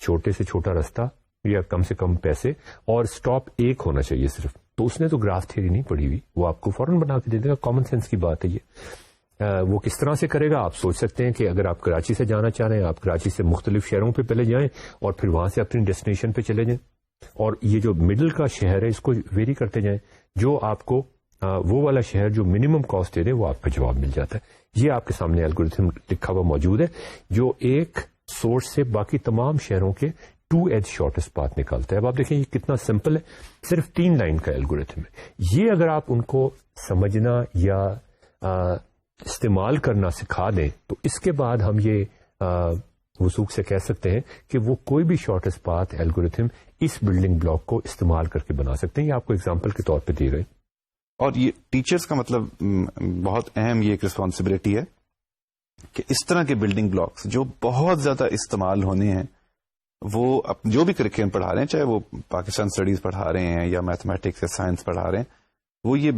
چھوٹے سے چھوٹا رستہ یا کم سے کم پیسے اور سٹاپ ایک ہونا چاہیے صرف, تو اس نے تو گراف تھیوری نہیں پڑھی ہوئی, وہ آپ کو فوراً بنا کے دے دے گا. کامن سینس کی بات ہے یہ. وہ کس طرح سے کرے گا آپ سوچ سکتے ہیں کہ اگر آپ کراچی سے جانا چاہ رہے ہیں, آپ کراچی سے مختلف شہروں پہ پہلے جائیں اور پھر وہاں سے اپنی ڈیسٹینیشن پہ چلے جائیں, اور یہ جو مڈل کا شہر ہے اس کو ویری کرتے جائیں, جو آپ کو وہ والا شہر جو منیمم کاسٹ دے دے وہ آپ کا جواب مل جاتا ہے. یہ آپ کے سامنے الگورتھم لکھا ہوا موجود ہے جو ایک سورس سے باقی تمام شہروں کے 2H شارٹیسٹ پاتھ نکالتا ہے. اب آپ دیکھیں یہ کتنا سمپل ہے, صرف 3 لائن کا الگورتھم ہے. یہ اگر آپ ان کو سمجھنا یا استعمال کرنا سکھا دیں تو اس کے بعد ہم یہ وثوق سے کہہ سکتے ہیں کہ وہ کوئی بھی شارٹیسٹ پاتھ الگورتھم اس بلڈنگ بلاک کو استعمال کر کے بنا سکتے ہیں. یہ آپ کو اگزامپل کے طور پہ دیے گئے. اور یہ ٹیچرز کا مطلب بہت اہم یہ ایک رسپانسبلٹی ہے کہ اس طرح کے بلڈنگ بلاکس جو بہت زیادہ استعمال ہونے ہیں, وہ جو بھی کریکولم پڑھا رہے ہیں, چاہے وہ پاکستان اسٹڈیز پڑھا رہے ہیں یا میتھمیٹکس یا سائنس پڑھا رہے ہیں, وہ یہ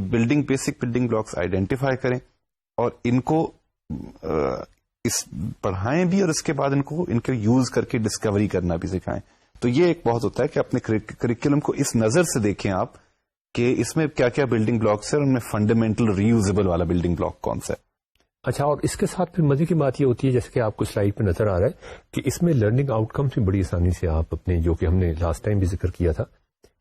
بیسک بلڈنگ بلاکس آئیڈینٹیفائی کریں اور ان کو پڑھائیں بھی, اور اس کے بعد ان کو یوز کر کے ڈسکوری کرنا بھی سکھائیں. تو یہ ایک بہت ہوتا ہے کہ اپنے کریکولم کو اس نظر سے دیکھیں آپ کہ اس میں کیا کیا بلڈنگ بلاکس ہیں اور ان میں فنڈامنٹل ری یوزیبل والا بلڈنگ بلاک کون سا ہے. اچھا, اور اس کے ساتھ پھر مزے کی بات یہ ہوتی ہے جیسے کہ آپ کو سلائیڈ پہ نظر آ رہا ہے کہ اس میں لرننگ آؤٹ کمس بھی بڑی آسانی سے آپ اپنے, جو کہ ہم نے لاسٹ ٹائم بھی ذکر کیا تھا,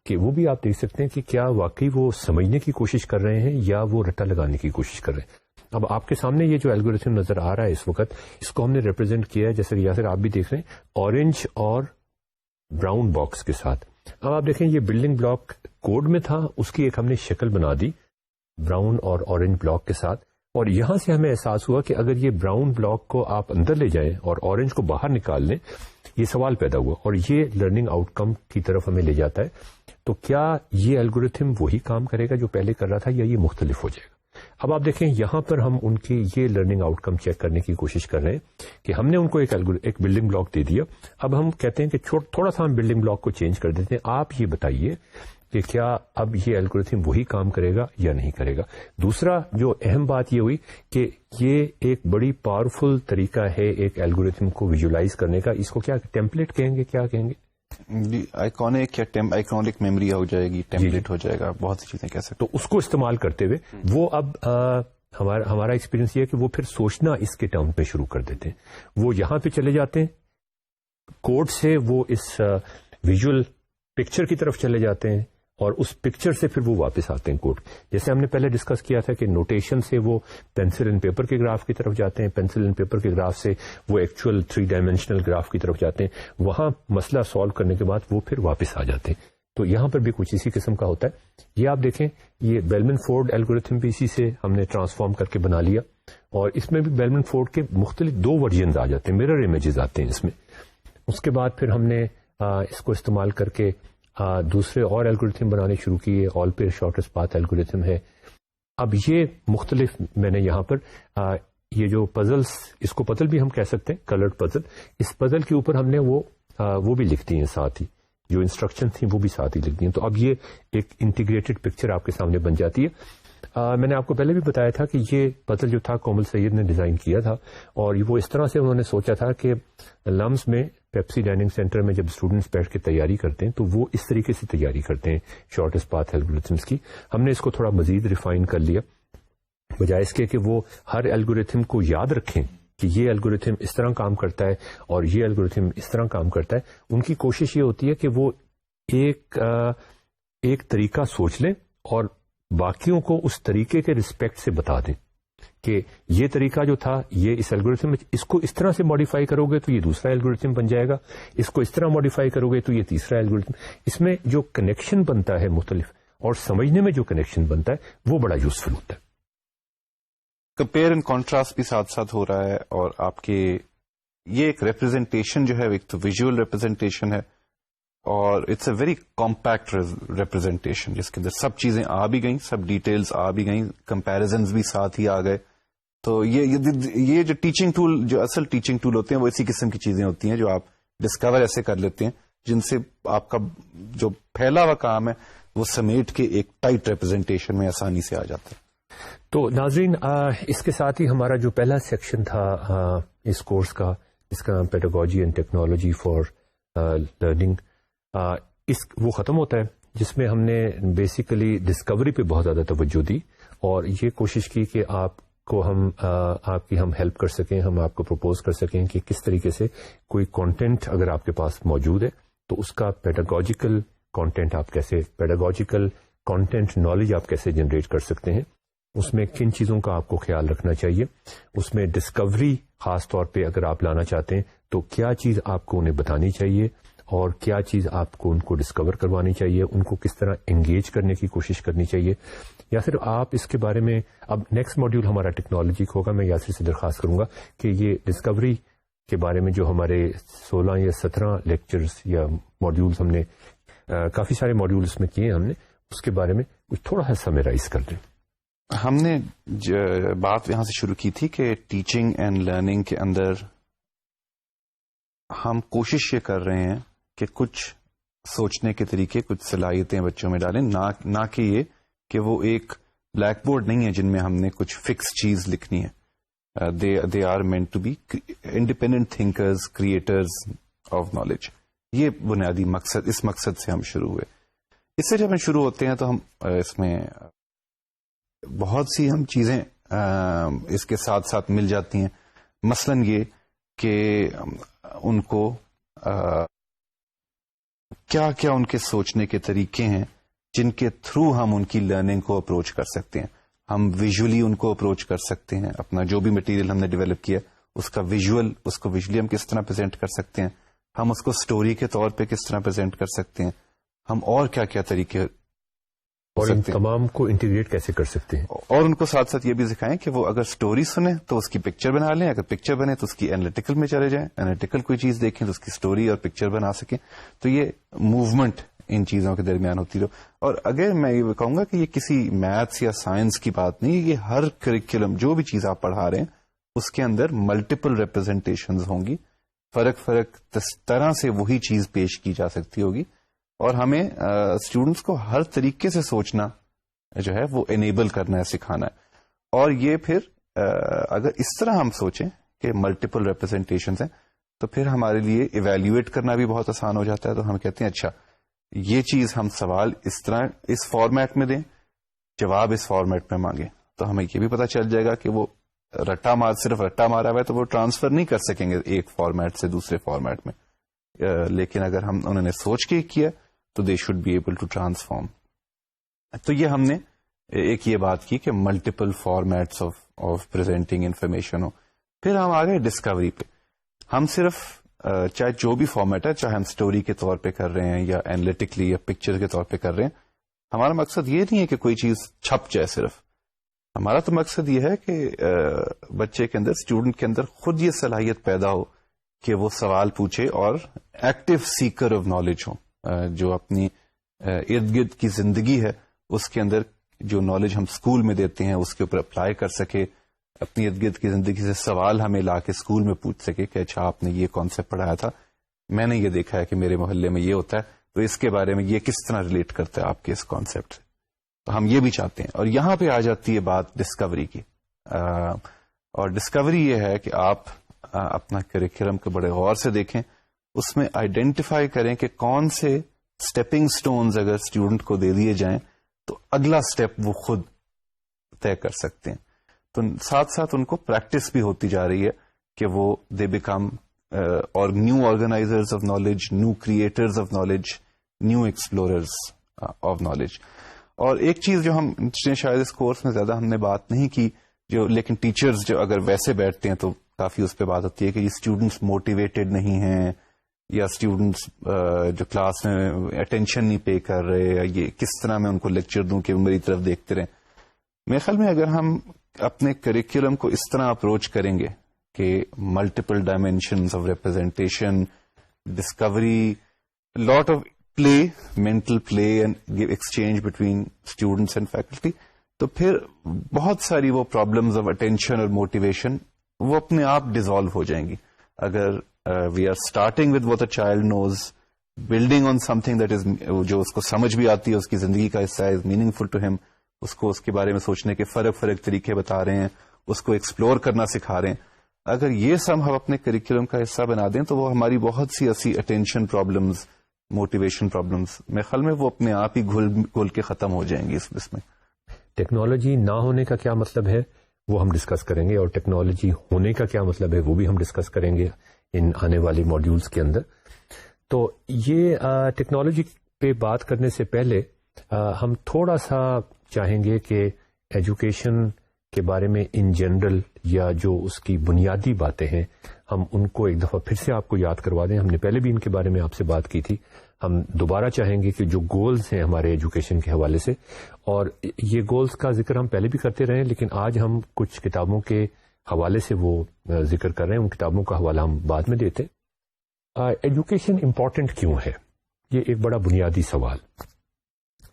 کہ وہ بھی آپ دیکھ سکتے ہیں کہ کیا واقعی وہ سمجھنے کی کوشش کر رہے ہیں یا وہ رٹا لگانے کی کوشش کر رہے ہیں. اب آپ کے سامنے یہ جو الگورتھم نظر آ رہا ہے اس وقت, اس کو ہم نے ریپرزینٹ کیا ہے جیسے کہ یاسر آپ بھی دیکھ رہے ہیں اورنج اور براؤن باکس کے ساتھ. اب آپ دیکھیں یہ بلڈنگ بلاک کوڈ میں تھا, اس کی ایک ہم نے شکل بنا دی براؤن اور اورنج بلاک کے ساتھ, اور یہاں سے ہمیں احساس ہوا کہ اگر یہ براؤن بلاک کو آپ اندر لے جائیں اور اورنج کو باہر نکال لیں, یہ سوال پیدا ہوا اور یہ لرننگ آؤٹ کم کی طرف ہمیں لے جاتا ہے. تو کیا یہ الگورتھم وہی کام کرے گا جو پہلے کر رہا تھا یا یہ مختلف ہو جائے گا؟ اب آپ دیکھیں یہاں پر ہم ان کی یہ لرننگ آؤٹ کم چیک کرنے کی کوشش کر رہے ہیں کہ ہم نے ان کو ایک بلڈنگ بلاک دے دیا. اب ہم کہتے ہیں کہ تھوڑا سا ہم بلڈنگ بلاک کو چینج کر دیتے ہیں, آپ یہ بتائیے کہ کیا اب یہ الگورتھم وہی کام کرے گا یا نہیں کرے گا. دوسرا جو اہم بات یہ ہوئی کہ یہ ایک بڑی پاورفل طریقہ ہے ایک الگورتھم کو ویژولائز کرنے کا. اس کو کیا ٹیمپلیٹ کہیں گے, کیا کہیں گے جی, آئیکونک یا آئیکونک میموری ہو جائے گی, ٹیمپلیٹ ہو جائے گا, بہت سی چیزیں کہہ سکتے. تو اس کو استعمال کرتے ہوئے وہ اب ہمارا ایکسپیرینس یہ ہے کہ وہ پھر سوچنا اس کے ٹرم پہ شروع کر دیتے ہیں. وہ یہاں پہ چلے جاتے ہیں, کوڈ سے وہ اس ویژول پکچر کی طرف چلے جاتے ہیں اور اس پکچر سے پھر وہ واپس آتے ہیں کوڈ. جیسے ہم نے پہلے ڈسکس کیا تھا کہ نوٹیشن سے وہ پینسل اینڈ پیپر کے گراف کی طرف جاتے ہیں, پینسل اینڈ پیپر کے گراف سے وہ ایکچوئل 3 ڈائمینشنل گراف کی طرف جاتے ہیں, وہاں مسئلہ سالو کرنے کے بعد وہ پھر واپس آ جاتے ہیں. تو یہاں پر بھی کچھ اسی قسم کا ہوتا ہے. یہ آپ دیکھیں, یہ بیلمن فورڈ الگورتھم بھی اسی سے ہم نے ٹرانسفارم کر کے بنا لیا, اور اس میں بھی بیلمن فورڈ کے مختلف 2 ورژنز آ جاتے ہیں, مرر امیجز آتے ہیں اس میں. اس کے بعد پھر ہم نے اس کو استعمال کر کے دوسرے اور الگورتھم بنانے شروع کیے. آل پیر شارٹسٹ پاتھ الگورتھم ہے. اب یہ مختلف میں نے یہاں پر یہ جو پزلس, اس کو پزل بھی ہم کہہ سکتے ہیں, کلرڈ پزل, اس پزل کے اوپر ہم نے وہ بھی لکھ دی ہیں ساتھ ہی, جو انسٹرکشن تھیں وہ بھی ساتھ ہی لکھ دی ہیں. تو اب یہ ایک انٹیگریٹڈ پکچر آپ کے سامنے بن جاتی ہے. میں نے آپ کو پہلے بھی بتایا تھا کہ یہ پزل جو تھا کومل سید نے ڈیزائن کیا تھا, اور وہ اس طرح سے انہوں نے سوچا تھا کہ لمز میں پیپسی ڈائننگ سینٹر میں جب اسٹوڈنٹس بیٹھ کے تیاری کرتے ہیں تو وہ اس طریقے سے تیاری کرتے ہیں شارٹسٹ پاتھ الگورتھمس کی. ہم نے اس کو تھوڑا مزید ریفائن کر لیا, بجائے اس کے کہ وہ ہر الگورتھم کو یاد رکھیں کہ یہ الگورتھم اس طرح کام کرتا ہے اور یہ الگورتھم اس طرح کام کرتا ہے. ان کی کوشش یہ ہوتی ہے کہ وہ ایک طریقہ سوچ لیں اور باقیوں کو اس طریقے کے رسپیکٹ سے بتا دیں کہ یہ طریقہ جو تھا یہ اس الگورتھم میں, اس کو اس طرح سے ماڈیفائی کرو گے تو یہ دوسرا الگورتھم بن جائے گا, اس کو اس طرح ماڈیفائی کرو گے تو یہ تیسرا الگورتھم. اس میں جو کنیکشن بنتا ہے مختلف, اور سمجھنے میں جو کنیکشن بنتا ہے وہ بڑا یوزفل ہوتا ہے. کمپیئر اینڈ کانٹراسٹ بھی ساتھ ساتھ ہو رہا ہے, اور آپ کے یہ ایک ریپرزینٹیشن جو ہے, ایک تو ویژول ریپرزینٹیشن ہے, اور it's a very compact representation جس کے اندر سب چیزیں آ بھی گئیں, سب ڈیٹیلز آ بھی گئیں, کمپیریزنز بھی ساتھ ہی آ گئے. تو یہ جو ٹیچنگ ٹول, جو اصل ٹیچنگ ٹول ہوتے ہیں وہ اسی قسم کی چیزیں ہوتی ہیں جو آپ ڈسکور ایسے کر لیتے ہیں, جن سے آپ کا جو پھیلا ہوا کام ہے وہ سمیٹ کے ایک ٹائٹ ریپرزینٹیشن میں آسانی سے آ جاتا ہے. تو ناظرین, اس کے ساتھ ہی ہمارا جو پہلا سیکشن تھا اس کورس کا, اس کا نام pedagogy and technology for learning, وہ ختم ہوتا ہے, جس میں ہم نے بیسیکلی ڈسکوری پہ بہت زیادہ توجہ دی, اور یہ کوشش کی کہ آپ کی ہم ہیلپ کر سکیں, ہم آپ کو پروپوز کر سکیں کہ کس طریقے سے کوئی کانٹینٹ اگر آپ کے پاس موجود ہے تو اس کا پیڈاگوجیکل کانٹینٹ آپ کیسے, پیڈاگوجیکل کانٹینٹ نالج آپ کیسے جنریٹ کر سکتے ہیں, اس میں کن چیزوں کا آپ کو خیال رکھنا چاہیے, اس میں ڈسکوری خاص طور پہ اگر آپ لانا چاہتے ہیں تو کیا چیز آپ کو انہیں بتانی چاہیے اور کیا چیز آپ کو ان کو ڈسکور کروانی چاہیے, ان کو کس طرح انگیج کرنے کی کوشش کرنی چاہیے. یا پھر آپ اس کے بارے میں, اب نیکسٹ ماڈیول ہمارا ٹیکنالوجی کا ہوگا, میں یاسر سے درخواست کروں گا کہ یہ ڈسکوری کے بارے میں جو ہمارے 16 یا 17 لیکچرز یا ماڈیولز ہم نے کافی سارے ماڈیول اس میں کیے ہیں ہم نے, اس کے بارے میں کچھ تھوڑا سا سمیرائز کر دیں. ہم نے بات یہاں سے شروع کی تھی کہ ٹیچنگ اینڈ لرننگ کے اندر ہم کوشش یہ کر رہے ہیں کہ کچھ سوچنے کے طریقے, کچھ صلاحیتیں بچوں میں ڈالیں, نہ کہ یہ کہ وہ ایک بلیک بورڈ نہیں ہے جن میں ہم نے کچھ فکس چیز لکھنی ہے. They are meant to be independent thinkers, creators of knowledge. یہ بنیادی مقصد, اس مقصد سے ہم شروع ہوئے. اس سے جب ہم شروع ہوتے ہیں تو ہم اس میں بہت سی ہم چیزیں اس کے ساتھ ساتھ مل جاتی ہیں. مثلا یہ کہ ان کو کیا کیا ان کے سوچنے کے طریقے ہیں جن کے تھرو ہم ان کی لرننگ کو اپروچ کر سکتے ہیں. ہم ویژولی ان کو اپروچ کر سکتے ہیں, اپنا جو بھی مٹیریل ہم نے ڈیولپ کیا اس کو ویژولی ہم کس طرح پریزنٹ کر سکتے ہیں, ہم اس کو سٹوری کے طور پہ کس طرح پریزنٹ کر سکتے ہیں, ہم اور کیا کیا طریقے اور ان تمام کو انٹیگریٹ کیسے کر سکتے ہیں, اور ان کو ساتھ ساتھ یہ بھی سکھائیں کہ وہ اگر سٹوری سنیں تو اس کی پکچر بنا لیں, اگر پکچر بنے تو اس کی اینالیٹیکل میں چلے جائیں, اینالیٹیکل کوئی چیز دیکھیں تو اس کی سٹوری اور پکچر بنا سکیں. تو یہ موومنٹ ان چیزوں کے درمیان ہوتی رہو. اور اگر میں یہ کہوں گا کہ یہ کسی میتھس یا سائنس کی بات نہیں, یہ ہر کریکولم جو بھی چیز آپ پڑھا رہے ہیں اس کے اندر ملٹیپل ریپرزینٹیشنز ہوں گی, فرق طرح سے وہی چیز پیش کی جا سکتی ہوگی, اور ہمیں اسٹوڈنٹس کو ہر طریقے سے سوچنا جو ہے وہ انیبل کرنا ہے, سکھانا ہے. اور یہ پھر اگر اس طرح ہم سوچیں کہ ملٹیپل ریپرزینٹیشنز ہیں تو پھر ہمارے لیے ایویلیویٹ کرنا بھی بہت آسان ہو جاتا ہے. تو ہم کہتے ہیں اچھا یہ چیز ہم سوال اس طرح اس فارمیٹ میں دیں, جواب اس فارمیٹ میں مانگیں, تو ہمیں یہ بھی پتا چل جائے گا کہ وہ صرف رٹا مارا ہوا ہے تو وہ ٹرانسفر نہیں کر سکیں گے ایک فارمیٹ سے دوسرے فارمیٹ میں. لیکن اگر انہوں نے سوچ کے کیا تو they should be able to transform. تو یہ ہم نے ایک یہ بات کی کہ multiple formats of presenting information ہو. پھر ہم آ گئے ڈسکوری پہ. ہم صرف چاہے جو بھی فارمیٹ ہے، چاہے ہم اسٹوری کے طور پہ کر رہے ہیں یا اینالیٹکلی یا پکچر کے طور پہ کر رہے ہیں، ہمارا مقصد یہ نہیں ہے کہ کوئی چیز چھپ جائے. صرف ہمارا تو مقصد یہ ہے کہ بچے کے اندر، اسٹوڈنٹ کے اندر خود یہ صلاحیت پیدا ہو کہ وہ سوال پوچھے اور ایکٹیو سیکر آف نالج ہو، جو اپنی ارد گرد کی زندگی ہے اس کے اندر جو نالج ہم اسکول میں دیتے ہیں اس کے اوپر اپلائی کر سکے، اپنی ارد گرد کی زندگی سے سوال ہمیں لا کے اسکول میں پوچھ سکے کہ اچھا آپ نے یہ کانسیپٹ پڑھایا تھا، میں نے یہ دیکھا ہے کہ میرے محلے میں یہ ہوتا ہے، تو اس کے بارے میں یہ کس طرح ریلیٹ کرتا ہے آپ کے اس کانسیپٹ سے. تو ہم یہ بھی چاہتے ہیں. اور یہاں پہ آ جاتی ہے بات ڈسکوری کی، اور ڈسکوری یہ ہے کہ آپ اپنا کریکولم کو بڑے غور سے دیکھیں، اس میں آئیڈینٹیفائی کریں کہ کون سے اسٹیپنگ سٹونز اگر اسٹوڈنٹ کو دے دیے جائیں تو اگلا اسٹیپ وہ خود طے کر سکتے ہیں. تو ساتھ ساتھ ان کو پریکٹس بھی ہوتی جا رہی ہے کہ وہ دے بیکم اور new organisers of knowledge, new creators of knowledge, new explorers of knowledge. اور ایک چیز جو ہم شاید اس کورس میں زیادہ ہم نے بات نہیں کی، جو لیکن ٹیچرز جو اگر ویسے بیٹھتے ہیں تو کافی اس پہ بات ہوتی ہے کہ یہ اسٹوڈنٹس موٹیویٹڈ نہیں ہیں، یا اسٹوڈنٹس جو کلاس میں اٹینشن نہیں پے کر رہے، یا یہ کس طرح میں ان کو لیکچر دوں کہ وہ میری طرف دیکھتے رہیں. میرے خیال میں اگر ہم اپنے کریکولم کو اس طرح اپروچ کریں گے کہ multiple dimensions of representation, discovery, lot of play, mental play and exchange between students and faculty, تو پھر بہت ساری وہ پرابلمز آف اٹینشن اور موٹیویشن وہ اپنے آپ ڈیزالو ہو جائیں گی. اگر we are starting with what a child knows, building on something that is, جو اس کو سمجھ بھی آتی ہے، اس کی زندگی کا حصہ ہے، از میننگ فل ٹو ہم، اس کو اس کے بارے میں سوچنے کے فرق طریقے بتا رہے ہیں، اس کو ایکسپلور کرنا سکھا رہے ہیں. اگر یہ سب ہم اپنے کریکولم کا حصہ بنا دیں تو وہ ہماری بہت سی ایسی اٹینشن پرابلمز، موٹیویشن پرابلمز، میرے خیال میں وہ اپنے آپ ہی گھل کے ختم ہو جائیں گی. اس میں ٹیکنالوجی نہ ہونے کا کیا مطلب ہے وہ ہم ڈسکس کریں گے، اور ٹیکنالوجی ہونے کا کیا مطلب ہے وہ بھی ہم ڈسکس کریں گے ان آنے والی ماڈیولز کے اندر. تو یہ ٹیکنالوجی پہ بات کرنے سے پہلے ہم تھوڑا سا چاہیں گے کہ ایجوکیشن کے بارے میں ان جنرل یا جو اس کی بنیادی باتیں ہیں ہم ان کو ایک دفعہ پھر سے آپ کو یاد کروا دیں. ہم نے پہلے بھی ان کے بارے میں آپ سے بات کی تھی، ہم دوبارہ چاہیں گے کہ جو گولز ہیں ہمارے ایجوکیشن کے حوالے سے، اور یہ گولز کا ذکر ہم پہلے بھی کرتے رہے لیکن آج ہم کچھ کتابوں کے حوالے سے وہ ذکر کر رہے ہیں، ان کتابوں کا حوالہ ہم بعد میں دیتے. ایجوکیشن امپورٹنٹ کیوں ہے؟ یہ ایک بڑا بنیادی سوال.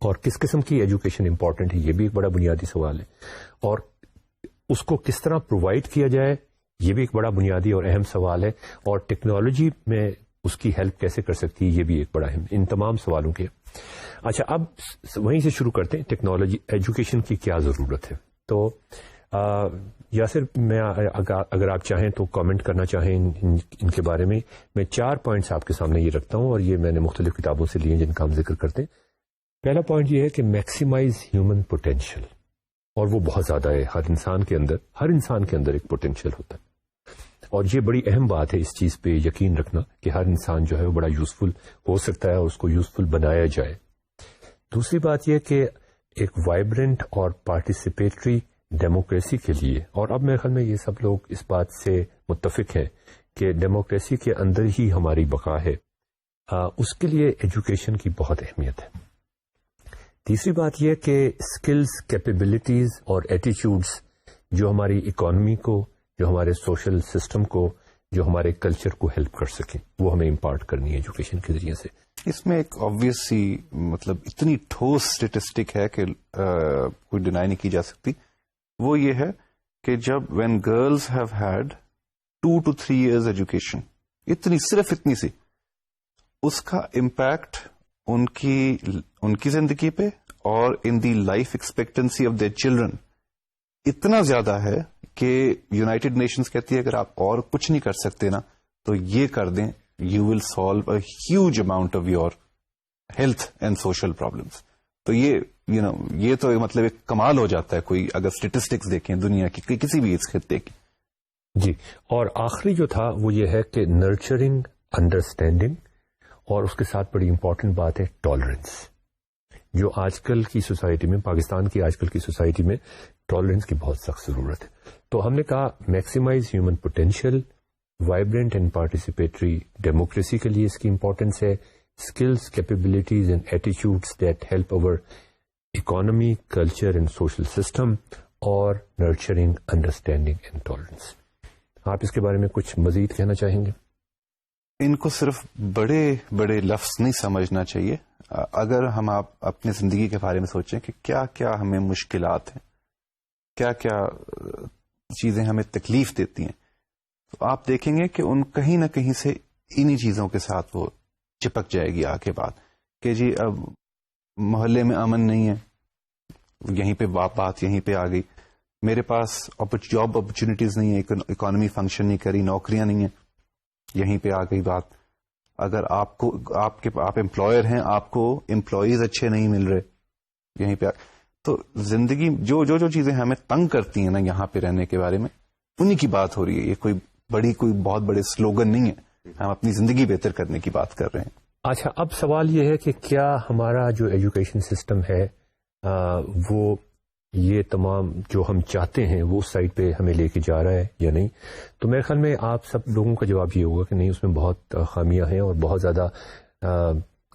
اور کس قسم کی ایجوکیشن امپورٹنٹ ہے یہ بھی ایک بڑا بنیادی سوال ہے. اور اس کو کس طرح پرووائڈ کیا جائے یہ بھی ایک بڑا بنیادی اور اہم سوال ہے. اور ٹیکنالوجی میں اس کی ہیلپ کیسے کر سکتی ہے یہ بھی ایک بڑا اہم. ان تمام سوالوں کے اچھا اب وہیں سے شروع کرتے ہیں. ٹیکنالوجی ایجوکیشن کی کیا ضرورت ہے؟ تو یاسر، میں اگر آپ چاہیں تو کامنٹ کرنا چاہیں ان کے بارے میں 4 پوائنٹس آپ کے سامنے یہ رکھتا ہوں، اور یہ میں نے مختلف کتابوں سے لیے جن کا ہم ذکر کرتے ہیں. پہلا پوائنٹ یہ ہے کہ میکسیمائز ہیومن پوٹینشیل، اور وہ بہت زیادہ ہے. ہر انسان کے اندر ایک پوٹینشیل ہوتا ہے، اور یہ بڑی اہم بات ہے اس چیز پہ یقین رکھنا کہ ہر انسان جو ہے وہ بڑا یوزفل ہو سکتا ہے اور اس کو یوزفل بنایا جائے. دوسری بات یہ کہ ایک وائبرنٹ اور پارٹیسپیٹری ڈیموکریسی کے لیے، اور اب میرے خیال میں یہ سب لوگ اس بات سے متفق ہیں کہ ڈیموکریسی کے اندر ہی ہماری بقا ہے، اس کے لیے ایجوکیشن کی بہت اہمیت ہے. تیسری بات یہ کہ اسکلز، کیپیبلٹیز اور ایٹیچیوڈز جو ہماری اکانومی کو، جو ہمارے سوشل سسٹم کو، جو ہمارے کلچر کو ہیلپ کر سکیں، وہ ہمیں امپارٹ کرنی ہے ایجوکیشن کے ذریعے سے. اس میں ایک آبویس سی مطلب اتنی ٹھوس اسٹیٹسٹک ہے کہ کوئی ڈینائی نہیں کی جا سکتی. وہ یہ ہے کہ جب when girls have had 2 to 3 years education, صرف اتنی سی، اس کا امپیکٹ ان کی زندگی پہ اور in the life expectancy of their children اتنا زیادہ ہے کہ یونائٹڈ نیشنز کہتی ہے اگر آپ اور کچھ نہیں کر سکتے نا تو یہ کر دیں، you will solve a huge amount of your health and social problems. تو یہ تو مطلب ایک کمال ہو جاتا ہے کوئی اگر اسٹیٹسٹکس دیکھیں دنیا کی کسی بھی اس خطے کی. جی، اور آخری جو تھا وہ یہ ہے کہ نرچرنگ انڈرسٹینڈنگ، اور اس کے ساتھ بڑی امپورٹنٹ بات ہے ٹالرنس، جو آج کل کی سوسائٹی میں، پاکستان کی آج کل کی سوسائٹی میں ٹالرنس کی بہت سخت ضرورت ہے. تو ہم نے کہا maximise human potential, vibrant and participatory democracy کے لیے اس کی امپورٹنس ہے. Skills, capabilities and attitudes that help our economy, culture and social system, اور نرچرنگ انڈرسٹینڈنگ اینڈ ٹالرنس. آپ اس کے بارے میں کچھ مزید کہنا چاہیں گے؟ ان کو صرف بڑے بڑے لفظ نہیں سمجھنا چاہیے. اگر ہم آپ اپنی زندگی کے بارے میں سوچیں کہ کیا کیا ہمیں مشکلات ہیں, کیا کیا چیزیں ہمیں تکلیف دیتی ہیں, تو آپ دیکھیں گے کہ ان کہیں نہ کہیں سے انہی چیزوں کے ساتھ وہ چپک جائے گی آگے بات کہ جی اب محلے میں امن نہیں ہے, یہیں پہ بات یہیں پہ آ گئی. میرے پاس جاب اپرچونیٹیز نہیں ہے, اکانومی فنکشن نہیں کری, نوکریاں نہیں ہیں, یہیں پہ آ گئی بات. اگر آپ امپلائر ہیں, آپ کو امپلائیز اچھے نہیں مل رہے, یہیں پہ تو زندگی جو چیزیں ہمیں تنگ کرتی ہیں نا یہاں پہ رہنے کے بارے میں, انہی کی بات ہو رہی ہے. یہ کوئی بہت بڑے سلوگن نہیں ہے, ہم اپنی زندگی بہتر کرنے کی بات کر رہے ہیں. اچھا, اب سوال یہ ہے کہ کیا ہمارا جو ایجوکیشن سسٹم ہے وہ یہ تمام جو ہم چاہتے ہیں وہ اس سائڈ پہ ہمیں لے کے جا رہا ہے یا نہیں؟ تو میرے خیال میں آپ سب لوگوں کا جواب یہ ہوگا کہ نہیں, اس میں بہت خامیاں ہیں اور بہت زیادہ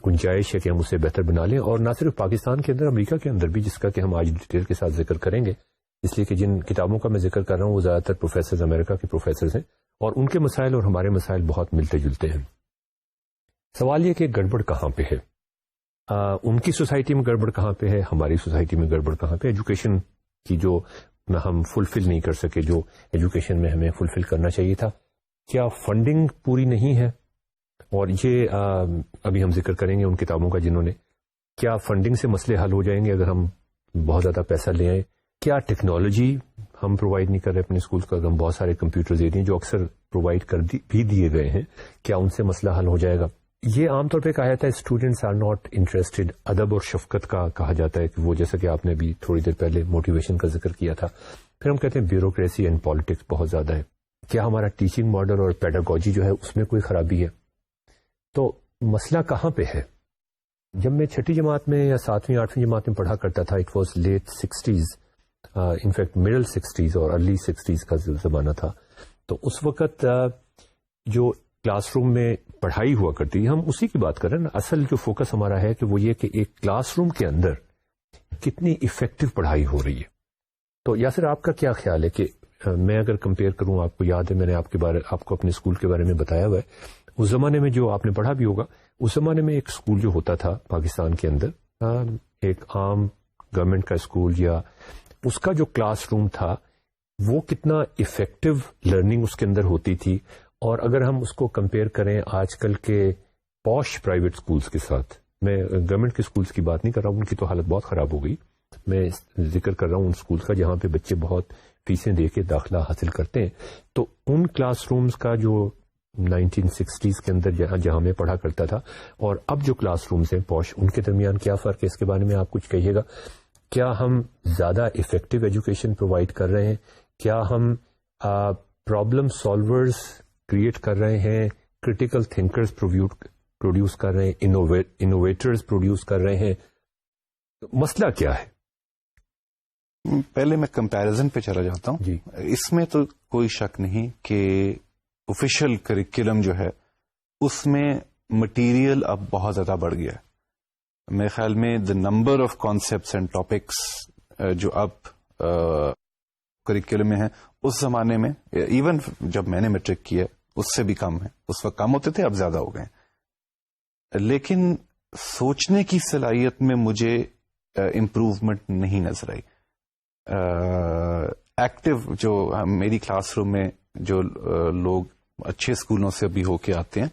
گنجائش ہے کہ ہم اسے بہتر بنا لیں. اور نہ صرف پاکستان کے اندر, امریکہ کے اندر بھی, جس کا کہ ہم آج ڈیٹیل کے ساتھ ذکر کریں گے, اس لیے کہ جن کتابوں کا میں ذکر کر رہا ہوں وہ زیادہ تر پروفیسرز, امریکہ کے پروفیسرز ہیں, اور ان کے مسائل اور ہمارے مسائل بہت ملتے جلتے ہیں. سوال یہ کہ گڑبڑ کہاں پہ ہے؟ ان کی سوسائٹی میں گڑبڑ کہاں پہ ہے, ہماری سوسائٹی میں گڑبڑ کہاں پہ؟ ایجوکیشن کی جو ہم فلفل نہیں کر سکے, جو ایجوکیشن میں ہمیں فلفل کرنا چاہیے تھا. کیا فنڈنگ پوری نہیں ہے؟ اور یہ ابھی ہم ذکر کریں گے ان کتابوں کا جنہوں نے, کیا فنڈنگ سے مسئلے حل ہو جائیں گے اگر ہم بہت زیادہ پیسہ لے آئیں؟ کیا ٹیکنالوجی ہم پرووائڈ نہیں کر رہے اپنے اسکول کا؟ اگر ہم بہت سارے کمپیوٹرز دے دیں جو اکثر پرووائڈ کر بھی دیے گئے ہیں, کیا ان سے مسئلہ حل ہو جائے گا؟ یہ عام طور پہ کہا جاتا ہے اسٹوڈینٹس آر ناٹ انٹرسٹڈ. ادب اور شفقت کا کہا جاتا ہے کہ وہ, جیسا کہ آپ نے بھی تھوڑی دیر پہلے موٹیویشن کا ذکر کیا تھا. پھر ہم کہتے ہیں بیوروکریسی اینڈ پالیٹکس بہت زیادہ ہے. کیا ہمارا ٹیچنگ ماڈل اور پیڈاگوجی جو ہے اس میں کوئی خرابی ہے؟ تو مسئلہ کہاں پہ ہے؟ جب میں 6ٹھی جماعت میں یا 7ویں 8ویں جماعت میں پڑھا کرتا تھا, it was late 60s, in fact middle 60s اور ارلی 60s کا زمانہ تھا. تو اس وقت جو کلاس روم میں پڑھائی ہوا کرتی ہے, ہم اسی کی بات کر رہے ہیں نا. اصل جو فوکس ہمارا ہے کہ وہ یہ کہ ایک کلاس روم کے اندر کتنی افیکٹو پڑھائی ہو رہی ہے. تو یاسر, آپ کا کیا خیال ہے کہ میں اگر کمپیئر کروں, آپ کو یاد ہے میں نے آپ کو اپنے اسکول کے بارے میں بتایا ہوا ہے, اس زمانے میں جو آپ نے پڑھا بھی ہوگا, اس زمانے میں ایک اسکول جو ہوتا تھا پاکستان کے اندر, ایک عام گورنمنٹ کا اسکول, یا اس کا جو کلاس روم تھا وہ کتنا افیکٹو لرننگ اس کے اندر ہوتی تھی. اور اگر ہم اس کو کمپیئر کریں آج کل کے پوش پرائیویٹ اسکولس کے ساتھ, میں گورنمنٹ کے اسکولس کی بات نہیں کر رہا ہوں, ان کی تو حالت بہت خراب ہو گئی, میں ذکر کر رہا ہوں ان اسکولس کا جہاں پہ بچے بہت فیسیں دے کے داخلہ حاصل کرتے ہیں. تو ان کلاس رومز کا جو 1960s کے اندر جہاں میں پڑھا کرتا تھا اور اب جو کلاس رومز ہیں پوش, ان کے درمیان کیا فرق ہے؟ اس کے بارے میں آپ کچھ کہیے گا. کیا ہم زیادہ افیکٹو ایجوکیشن پرووائڈ کر رہے ہیں؟ کیا ہم پرابلم سالورز کریٹ کر رہے ہیں, کریٹیکل تھنکرز پروڈیوس کر رہے ہیں, انوویٹرز پروڈیوس کر رہے ہیں؟ مسئلہ کیا ہے؟ پہلے میں کمپیرزن پہ چلا جاتا ہوں جی. اس میں تو کوئی شک نہیں کہ آفیشیل کریکولم جو ہے اس میں مٹیریل اب بہت زیادہ بڑھ گیا ہے. میرے خیال میں the number of concepts and topics جو اب کریکولم میں ہیں, اس زمانے میں ایون جب میں نے میٹرک کیا اس سے بھی کم ہے. اس وقت کم ہوتے تھے, اب زیادہ ہو گئے. لیکن سوچنے کی صلاحیت میں مجھے امپروومنٹ نہیں نظر آئی. ایکٹیو جو میری کلاس روم میں جو لوگ اچھے اسکولوں سے بھی ہو کے آتے ہیں,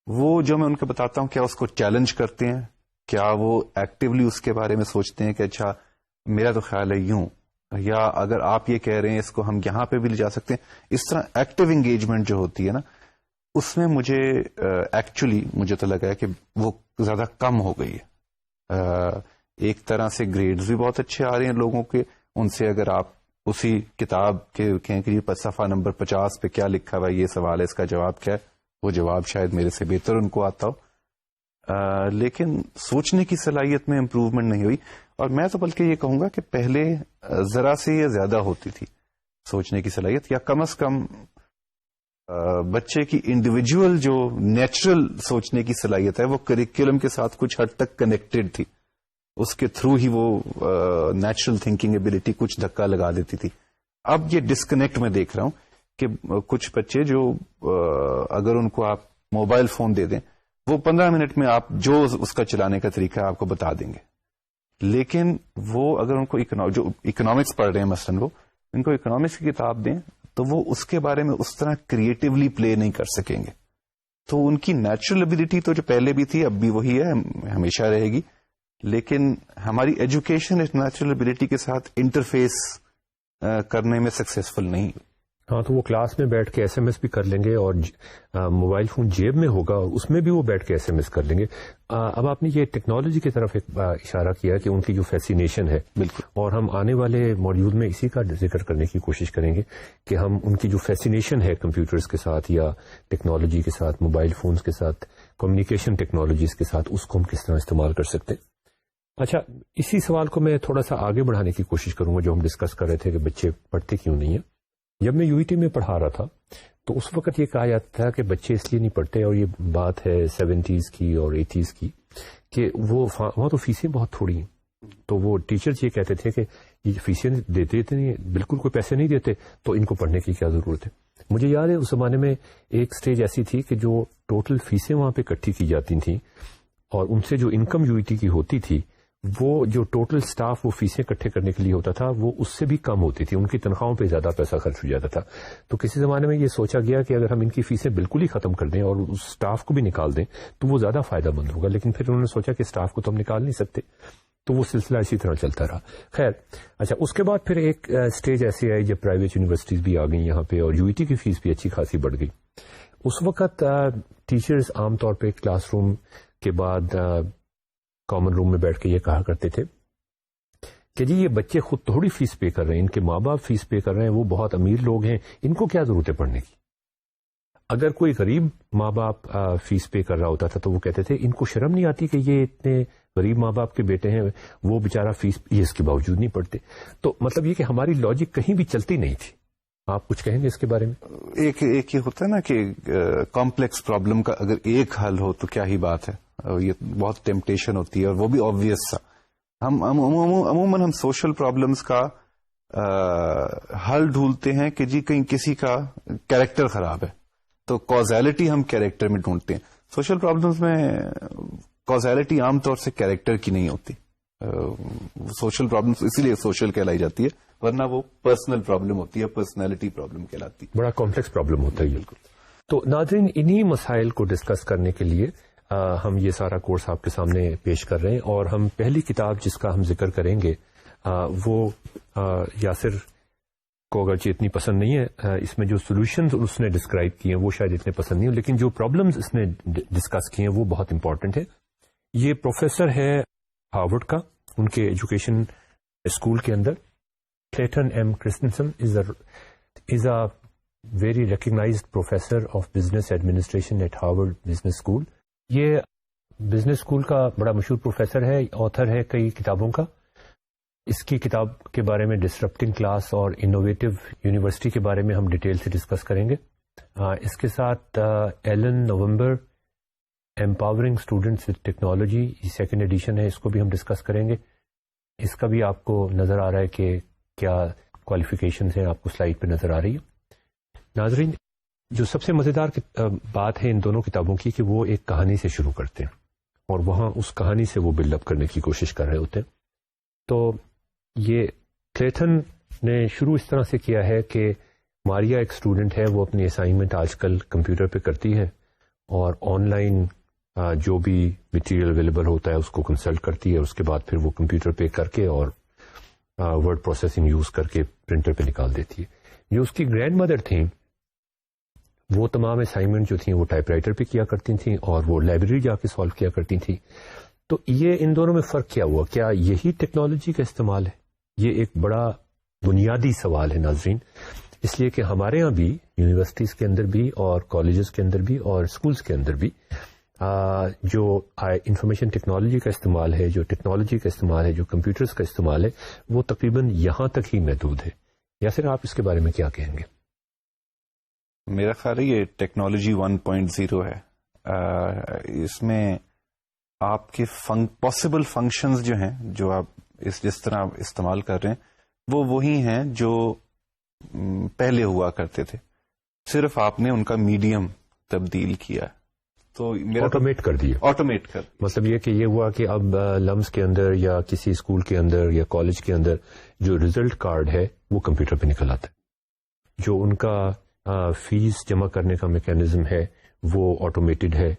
وہ جو میں ان کو بتاتا ہوں, کیا اس کو چیلنج کرتے ہیں, کیا وہ ایکٹیولی اس کے بارے میں سوچتے ہیں کہ اچھا میرا تو خیال ہے یوں, یا اگر آپ یہ کہہ رہے ہیں اس کو ہم یہاں پہ بھی لے جا سکتے ہیں. اس طرح ایکٹیو انگیجمنٹ جو ہوتی ہے نا, اس میں مجھے ایکچولی مجھے تو لگا ہے کہ وہ زیادہ کم ہو گئی ہے. ایک طرح سے گریڈز بھی بہت اچھے آ رہے ہیں لوگوں کے, ان سے اگر آپ اسی کتاب کے کہیں کہ صفحہ نمبر 50 پہ کیا لکھا ہوا ہے, یہ سوال ہے, اس کا جواب کیا ہے, وہ جواب شاید میرے سے بہتر ان کو آتا ہو. لیکن سوچنے کی صلاحیت میں امپروومنٹ نہیں ہوئی. اور میں تو بلکہ یہ کہوں گا کہ پہلے ذرا سے یہ زیادہ ہوتی تھی سوچنے کی صلاحیت, یا کم از کم بچے کی انڈیویجول جو نیچرل سوچنے کی صلاحیت ہے وہ کریکولم کے ساتھ کچھ حد تک کنیکٹڈ تھی. اس کے تھرو ہی وہ نیچرل تھنکنگ ایبلٹی کچھ دھکا لگا دیتی تھی. اب یہ ڈسکنیکٹ میں دیکھ رہا ہوں کہ کچھ بچے جو اگر ان کو آپ موبائل فون دے دیں وہ 15 منٹ میں آپ جو اس کا چلانے کا طریقہ آپ کو بتا دیں گے. لیکن وہ اگر ان کو جو اکنامکس پڑھ رہے ہیں مثلاً وہ ان کو اکنامکس کی کتاب دیں تو وہ اس کے بارے میں اس طرح کریٹیولی پلے نہیں کر سکیں گے. تو ان کی نیچرل ایبلٹی تو جو پہلے بھی تھی اب بھی وہی ہے, ہمیشہ رہے گی. لیکن ہماری ایجوکیشن اس نیچرل ایبلٹی کے ساتھ انٹرفیس کرنے میں سکسیسفل نہیں. ہاں, تو وہ کلاس میں بیٹھ کے ایس ایم ایس بھی کر لیں گے اور موبائل فون جیب میں ہوگا اس میں بھی وہ بیٹھ کے ایس ایم ایس کر لیں گے. اب آپ نے یہ ٹیکنالوجی کی طرف ایک اشارہ کیا کہ ان کی جو فیسینیشن ہے, بالکل, اور ہم آنے والے موڈیول میں اسی کا ذکر کرنے کی کوشش کریں گے کہ ہم ان کی جو فیسینیشن ہے کمپیوٹرز کے ساتھ یا ٹیکنالوجی کے ساتھ, موبائل فونز کے ساتھ, کمیونیکیشن ٹیکنالوجیز کے ساتھ, اس کو ہم کس طرح استعمال کر سکتے ہیں. اچھا, اسی سوال کو میں تھوڑا سا آگے بڑھانے کی کوشش کروں گا جو ہم ڈسکس کر رہے تھے کہ بچے پڑھتے کیوں نہیں ہیں. جب میں یو ای ٹی میں پڑھا رہا تھا تو اس وقت یہ کہا جاتا تھا کہ بچے اس لیے نہیں پڑھتے, اور یہ بات ہے 70s کی اور 80s کی, کہ وہاں تو فیسیں بہت تھوڑی ہیں. تو وہ ٹیچرز یہ کہتے تھے کہ یہ فیسیں دیتے نہیں, بالکل کوئی پیسے نہیں دیتے, تو ان کو پڑھنے کی کیا ضرورت ہے. مجھے یاد ہے اس زمانے میں ایک سٹیج ایسی تھی کہ جو ٹوٹل فیسیں وہاں پہ اکٹھی کی جاتی تھیں اور ان سے جو انکم یو ای ٹی کی ہوتی تھی وہ جو ٹوٹل سٹاف وہ فیسیں اکٹھے کرنے کے لیے ہوتا تھا وہ اس سے بھی کم ہوتی تھی, ان کی تنخواہوں پہ زیادہ پیسہ خرچ ہو جاتا تھا. تو کسی زمانے میں یہ سوچا گیا کہ اگر ہم ان کی فیسیں بالکل ہی ختم کر دیں اور اس سٹاف کو بھی نکال دیں تو وہ زیادہ فائدہ مند ہوگا. لیکن پھر انہوں نے سوچا کہ سٹاف کو تو ہم نکال نہیں سکتے, تو وہ سلسلہ اسی طرح چلتا رہا. خیر, اچھا, اس کے بعد پھر ایک سٹیج ایسی آئی جب پرائیویٹ یونیورسٹیز بھی آ گئیں یہاں پہ اور یو ای ٹی کی فیس بھی اچھی خاصی بڑھ گئی. اس وقت ٹیچرز عام طور پہ کلاس روم کے بعد کامن روم میں بیٹھ کے یہ کہا کرتے تھے کہ جی یہ بچے خود تھوڑی فیس پے کر رہے ہیں, ان کے ماں باپ فیس پے کر رہے ہیں, وہ بہت امیر لوگ ہیں, ان کو کیا ضرورت ہے پڑھنے کی. اگر کوئی غریب ماں باپ فیس پے کر رہا ہوتا تھا تو وہ کہتے تھے ان کو شرم نہیں آتی کہ یہ اتنے غریب ماں باپ کے بیٹے ہیں, وہ بیچارہ فیس یہ اس کے باوجود نہیں پڑھتے. تو مطلب یہ کہ ہماری لاجک کہیں بھی چلتی نہیں تھی. آپ کچھ کہیں گے اس کے بارے میں؟ ایک یہ ہوتا ہے نا کہ کمپلیکس پرابلم کا اگر ایک حل ہو تو کیا ہی بات ہے, یہ بہت ٹیمپٹیشن ہوتی ہے اور وہ بھی آبویس سا. ہم عموماً ہم سوشل پرابلمس کا حل ڈھونڈتے ہیں کہ جی کہیں کسی کا کیریکٹر خراب ہے تو کازیلٹی ہم کیریکٹر میں ڈھونڈتے ہیں. سوشل پرابلمس میں کازیلٹی عام طور سے کیریکٹر کی نہیں ہوتی. سوشل پرابلمس اسی لیے سوشل کہلائی جاتی ہے, ورنہ وہ پرسنل پرابلم ہوتی ہے, پرسنالٹی پرابلم کہلاتی ہے. بڑا کمپلیکس پرابلم ہوتا ہے. بالکل. تو ناظرین, انہی مسائل کو ڈسکس کرنے کے لیے ہم یہ سارا کورس آپ کے سامنے پیش کر رہے ہیں, اور ہم پہلی کتاب جس کا ہم ذکر کریں گے وہ یاسر کو اگرچہ اتنی پسند نہیں ہے, اس میں جو سولوشنز اس نے ڈسکرائب کیے ہیں وہ شاید اتنے پسند نہیں ہو, لیکن جو پرابلمز اس نے ڈسکس کیے ہیں وہ بہت امپورٹنٹ ہے. یہ پروفیسر ہے ہارورڈ کا, ان کے ایجوکیشن اسکول کے اندر. Clayton M Christensen is a very recognised professor of business administration at Harvard Business School. یہ بزنس اسکول کا بڑا مشہور پروفیسر ہے, آتھر ہے کئی کتابوں کا. اس کی کتاب کے بارے میں ڈسرپٹنگ کلاس اور انوویٹو یونیورسٹی کے بارے میں ہم ڈیٹیل سے ڈسکس کریں گے. اس کے ساتھ Alan November empowering students with technology, یہ سیکنڈ ایڈیشن ہے, اس کو بھی ہم ڈسکس کریں گے. اس کا بھی آپ کو نظر آ رہا ہے کہ کیا کوالیفیکیشنز ہیں, آپ کو سلائیڈ پہ نظر آ رہی ہے. ناظرین, جو سب سے مزیدار بات ہے ان دونوں کتابوں کی کہ وہ ایک کہانی سے شروع کرتے ہیں اور وہاں اس کہانی سے وہ بلڈ اپ کرنے کی کوشش کر رہے ہوتے ہیں. تو یہ کلیٹن نے شروع اس طرح سے کیا ہے کہ ماریا ایک اسٹوڈنٹ ہے, وہ اپنی اسائنمنٹ آج کل کمپیوٹر پہ کرتی ہے اور آن لائن جو بھی مٹیریل اویلیبل ہوتا ہے اس کو کنسلٹ کرتی ہے. اس کے بعد پھر وہ کمپیوٹر پہ کر کے اور ورڈ پروسیسنگ یوز کر کے پرنٹر پہ نکال دیتی ہے. جو اس کی گرینڈ مدر تھیں وہ تمام اسائنمنٹ جو تھیں وہ ٹائپ رائٹر پہ کیا کرتی تھیں اور وہ لائبریری جا کے سالو کیا کرتی تھیں. تو یہ ان دونوں میں فرق کیا ہوا؟ کیا یہی ٹیکنالوجی کا استعمال ہے؟ یہ ایک بڑا بنیادی سوال ہے ناظرین, اس لیے کہ ہمارے ہاں بھی یونیورسٹیز کے اندر بھی اور کالجز کے اندر بھی اور اسکولز کے اندر بھی جو انفارمیشن ٹیکنالوجی کا استعمال ہے, جو ٹیکنالوجی کا استعمال ہے, جو کمپیوٹرز کا استعمال ہے, وہ تقریباً یہاں تک ہی محدود ہے. یا پھر آپ اس کے بارے میں کیا کہیں گے؟ میرا خیال ہے یہ ٹیکنالوجی 1.0 ہے. اس میں آپ کے پاسبل فنکشنز جو ہیں جو آپ جس طرح آپ استعمال کر رہے ہیں وہ وہی ہیں جو پہلے ہوا کرتے تھے, صرف آپ نے ان کا میڈیم تبدیل کیا, تو آٹومیٹ کر دیا. آٹومیٹ کر مطلب یہ کہ یہ ہوا کہ اب لمس کے اندر یا کسی اسکول کے اندر یا کالج کے اندر جو ریزلٹ کارڈ ہے وہ کمپیوٹر پہ نکل آتا ہے. جو ان کا فیس جمع کرنے کا میکینزم ہے وہ آٹومیٹڈ ہے.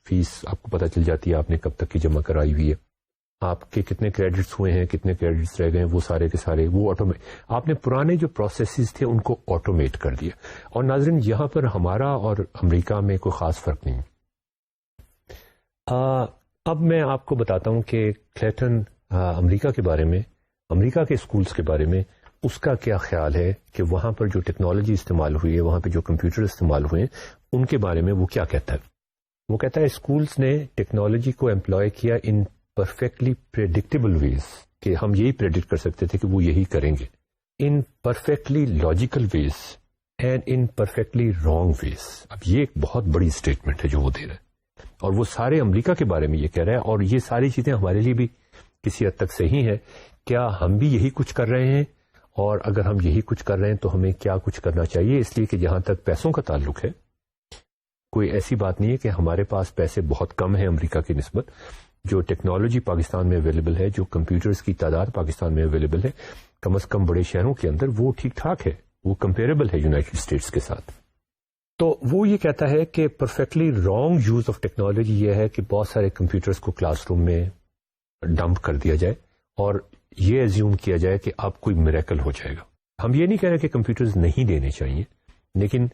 فیس آپ کو پتہ چل جاتی ہے آپ نے کب تک کی جمع کرائی ہوئی ہے, آپ کے کتنے کریڈٹس ہوئے ہیں, کتنے کریڈٹس رہ گئے, وہ سارے کے سارے وہ آپ نے پرانے جو پروسیسز تھے ان کو آٹومیٹ کر دیا. اور ناظرین یہاں پر ہمارا اور امریکہ میں کوئی خاص فرق نہیں. اب میں آپ کو بتاتا ہوں کہ کلیٹن امریکہ کے بارے میں, امریکہ کے اسکولس کے بارے میں اس کا کیا خیال ہے کہ وہاں پر جو ٹیکنالوجی استعمال ہوئی ہے, وہاں پہ جو کمپیوٹر استعمال ہوئے ہیں, ان کے بارے میں وہ کیا کہتا ہے. وہ کہتا ہے اسکولس نے ٹیکنالوجی کو امپلوائے کیا ان پرفیکٹلی پریڈکٹیبل ویز, کہ ہم یہی پریڈکٹ کر سکتے تھے کہ وہ یہی کریں گے, in perfectly logical ways and in perfectly wrong ways. اب یہ ایک بہت بڑی اسٹیٹمنٹ ہے جو وہ دے رہا ہے, اور وہ سارے امریکہ کے بارے میں یہ کہہ رہا ہے. اور یہ ساری چیزیں ہمارے لیے بھی کسی حد تک صحیح ہیں. کیا ہم بھی یہی کچھ کر رہے ہیں؟ اور اگر ہم یہی کچھ کر رہے ہیں تو ہمیں کیا کچھ کرنا چاہیے؟ اس لیے کہ جہاں تک پیسوں کا تعلق ہے, کوئی ایسی بات نہیں ہے کہ ہمارے پاس پیسے بہت کم ہیں امریکہ کی نسبت. جو ٹیکنالوجی پاکستان میں اویلیبل ہے, جو کمپیوٹرز کی تعداد پاکستان میں اویلیبل ہے, کم از کم بڑے شہروں کے اندر وہ ٹھیک ٹھاک ہے, وہ کمپیریبل ہے یونائٹڈ اسٹیٹس کے ساتھ. تو وہ یہ کہتا ہے کہ perfectly wrong use of technology یہ ہے کہ بہت سارے کمپیوٹرز کو کلاس روم میں ڈمپ کر دیا جائے اور یہ ایزیوم کیا جائے کہ اب کوئی میریکل ہو جائے گا. ہم یہ نہیں کہہ رہے کہ کمپیوٹرز نہیں دینے چاہیے, لیکن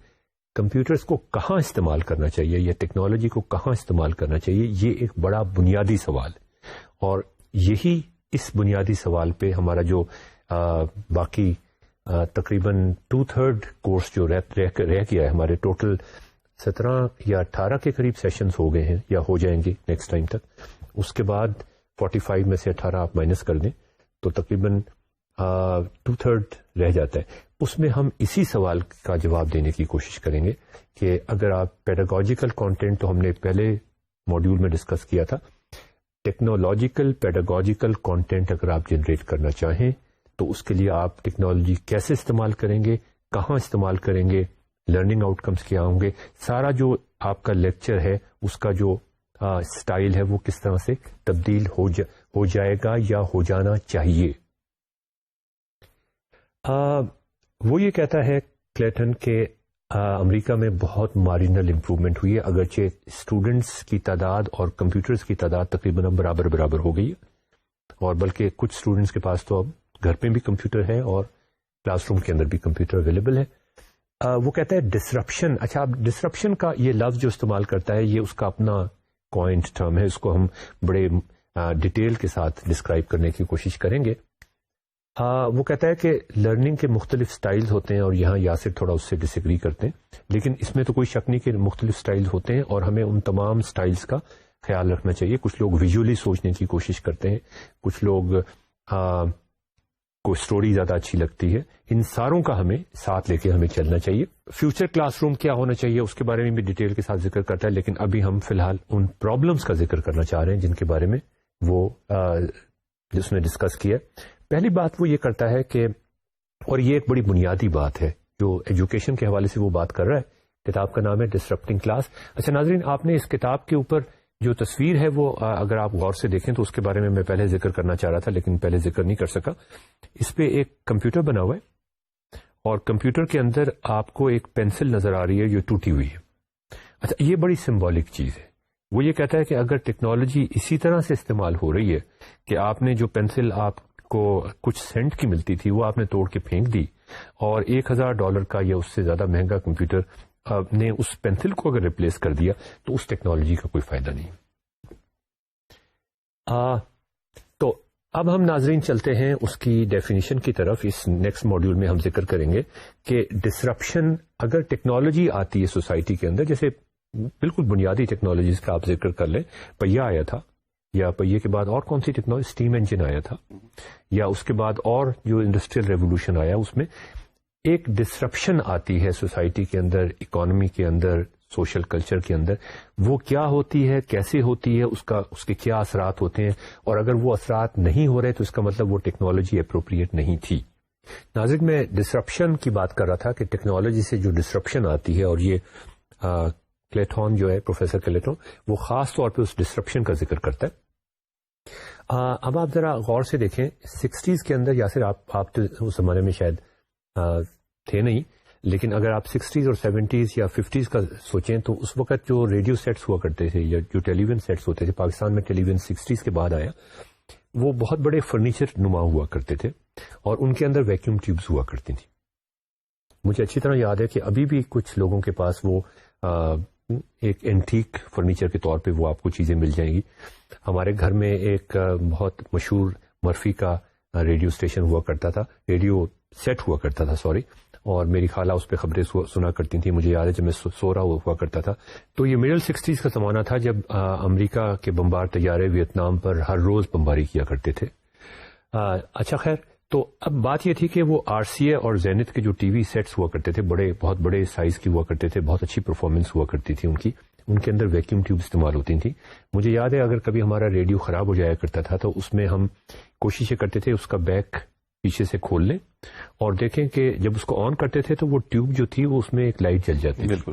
کمپیوٹرز کو کہاں استعمال کرنا چاہیے یا ٹیکنالوجی کو کہاں استعمال کرنا چاہیے, یہ ایک بڑا بنیادی سوال ہے. اور یہی اس بنیادی سوال پہ ہمارا جو باقی تقریباً 2/3 کورس جو رہ گیا ہے, ہمارے ٹوٹل 17 یا 18 کے قریب سیشنز ہو گئے ہیں یا ہو جائیں گے نیکسٹ ٹائم تک. اس کے بعد 45 میں سے 18 آپ مائنس کر دیں تو تقریباً 2/3 رہ جاتا ہے. اس میں ہم اسی سوال کا جواب دینے کی کوشش کریں گے کہ اگر آپ پیڈاگوجیکل کانٹینٹ, تو ہم نے پہلے ماڈیول میں ڈسکس کیا تھا, ٹیکنالوجیکل پیڈاگوجیکل کانٹینٹ اگر آپ جنریٹ کرنا چاہیں تو اس کے لیے آپ ٹیکنالوجی کیسے استعمال کریں گے, کہاں استعمال کریں گے, لرننگ آؤٹ کمس کیا ہوں گے, سارا جو آپ کا لیکچر ہے اس کا جو اسٹائل ہے وہ کس طرح سے تبدیل ہو جائے گا یا ہو جانا چاہیے. وہ یہ کہتا ہے کلیٹن کہ امریکہ میں بہت مارجنل امپروومنٹ ہوئی ہے, اگرچہ اسٹوڈنٹس کی تعداد اور کمپیوٹرز کی تعداد تقریباً برابر ہو گئی ہے, اور بلکہ کچھ اسٹوڈنٹس کے پاس تو اب گھر پہ بھی کمپیوٹر ہے اور کلاس روم کے اندر بھی کمپیوٹر اویلیبل ہے. وہ کہتا ہے ڈسرپشن. اچھا, اب ڈسرپشن کا یہ لفظ جو استعمال کرتا ہے یہ اس کا اپنا کوائنٹ ٹرم ہے, اس کو ہم بڑے ڈیٹیل کے ساتھ ڈسکرائب کرنے کی کوشش کریں گے. وہ کہتا ہے کہ لرننگ کے مختلف سٹائلز ہوتے ہیں, اور یہاں یاسر تھوڑا اس سے ڈس ایگری کرتے ہیں, لیکن اس میں تو کوئی شک نہیں کہ مختلف سٹائلز ہوتے ہیں اور ہمیں ان تمام سٹائلز کا خیال رکھنا چاہیے. کچھ لوگ ویژولی سوچنے کی کوشش کرتے ہیں, کچھ لوگ کو اسٹوری زیادہ اچھی لگتی ہے. ان ساروں کا ہمیں ساتھ لے کے ہمیں چلنا چاہیے. فیوچر کلاس روم کیا ہونا چاہیے اس کے بارے میں بھی ڈیٹیل کے ساتھ ذکر کرتا ہے, لیکن ابھی ہم فی الحال ان پرابلمس کا ذکر کرنا چاہ رہے ہیں جن کے بارے میں وہ جس نے ڈسکس کیا. پہلی بات وہ یہ کرتا ہے کہ, اور یہ ایک بڑی بنیادی بات ہے جو ایجوکیشن کے حوالے سے وہ بات کر رہا ہے, کتاب کا نام ہے ڈسرپٹنگ کلاس. اچھا ناظرین, آپ نے اس کتاب کے اوپر جو تصویر ہے وہ اگر آپ غور سے دیکھیں تو اس کے بارے میں پہلے ذکر کرنا چاہ رہا تھا لیکن پہلے ذکر نہیں کر سکا. اس پہ ایک کمپیوٹر بنا ہوا ہے اور کمپیوٹر کے اندر آپ کو ایک پینسل نظر آ رہی ہے جو ٹوٹی ہوئی ہے. اچھا, یہ بڑی سمبولک چیز ہے. وہ یہ کہتا ہے کہ اگر ٹیکنالوجی اسی طرح سے استعمال ہو رہی ہے کہ آپ نے جو پینسل آپ کو کچھ سینٹ کی ملتی تھی وہ آپ نے توڑ کے پھینک دی, اور $1,000 کا یا اس سے زیادہ مہنگا کمپیوٹر نے اس پینسل کو اگر ریپلیس کر دیا تو اس ٹیکنالوجی کا کوئی فائدہ نہیں. تو اب ہم ناظرین چلتے ہیں اس کی ڈیفینیشن کی طرف. اس نیکسٹ ماڈیول میں ہم ذکر کریں گے کہ ڈسرپشن اگر ٹیکنالوجی آتی ہے سوسائٹی کے اندر, جیسے بالکل بنیادی ٹیکنالوجیز کا آپ ذکر کر لیں, پہیہ آیا تھا, یا پہیے کے بعد اور کون سی ٹیکنالوجی, اسٹیم انجن آیا تھا, یا اس کے بعد اور جو انڈسٹریل ریولوشن آیا اس میں ایک ڈسرپشن آتی ہے سوسائٹی کے اندر، اکانومی کے اندر، سوشل کلچر کے اندر، وہ کیا ہوتی ہے، کیسے ہوتی ہے، اس کے کیا اثرات ہوتے ہیں، اور اگر وہ اثرات نہیں ہو رہے تو اس کا مطلب وہ ٹیکنالوجی اپروپریٹ نہیں تھی. ناظرین، میں ڈسرپشن کی بات کر رہا تھا کہ ٹیکنالوجی سے جو ڈسرپشن آتی ہے، اور یہ کلیٹون جو ہے، پروفیسر کلیٹون، وہ خاص طور پہ اس ڈسرپشن کا ذکر کرتا ہے. اب آپ ذرا غور سے دیکھیں 60s کے اندر، یا پھر آپ تو اس زمانے میں شاید تھے نہیں، لیکن اگر آپ 60s اور 70s یا 50s کا سوچیں تو اس وقت جو ریڈیو سیٹس ہوا کرتے تھے یا جو ٹیلی ویژن سیٹس ہوتے تھے، پاکستان میں ٹیلی ویژن 60s کے بعد آیا، وہ بہت بڑے فرنیچر نما ہوا کرتے تھے اور ان کے اندر ویکیوم ٹیوبز ہوا کرتی تھیں. مجھے اچھی طرح یاد ہے کہ ابھی بھی کچھ لوگوں کے پاس وہ ایک اینٹیک فرنیچر کے طور پہ وہ آپ کو چیزیں مل جائیں گی. ہمارے گھر میں ایک بہت مشہور مرفی کا ریڈیو اسٹیشن ہوا کرتا تھا، ریڈیو سیٹ ہوا کرتا تھا سوری، اور میری خالہ اس پہ خبریں سنا کرتی تھیں. مجھے یاد ہے جب میں سو رہا ہوا کرتا تھا. تو یہ مڈل 60s کا زمانہ تھا جب امریکہ کے بمبار طیارے ویتنام پر ہر روز بمباری کیا کرتے تھے. اچھا خیر، تو اب بات یہ تھی کہ وہ آر سی اے اور زینت کے جو ٹی وی سیٹس ہوا کرتے تھے، بہت بڑے سائز کی ہوا کرتے تھے، بہت اچھی پرفارمنس ہوا کرتی تھی ان کے اندر ویکیوم ٹیوب استعمال ہوتی تھیں. مجھے یاد ہے اگر کبھی ہمارا ریڈیو خراب ہو جایا کرتا تھا تو اس میں ہم کوشش کرتے تھے اس کا بیک پیچھے سے کھول لیں اور دیکھیں کہ جب اس کو آن کرتے تھے تو وہ ٹیوب جو تھی وہ اس میں ایک لائٹ جل جاتی. بالکل.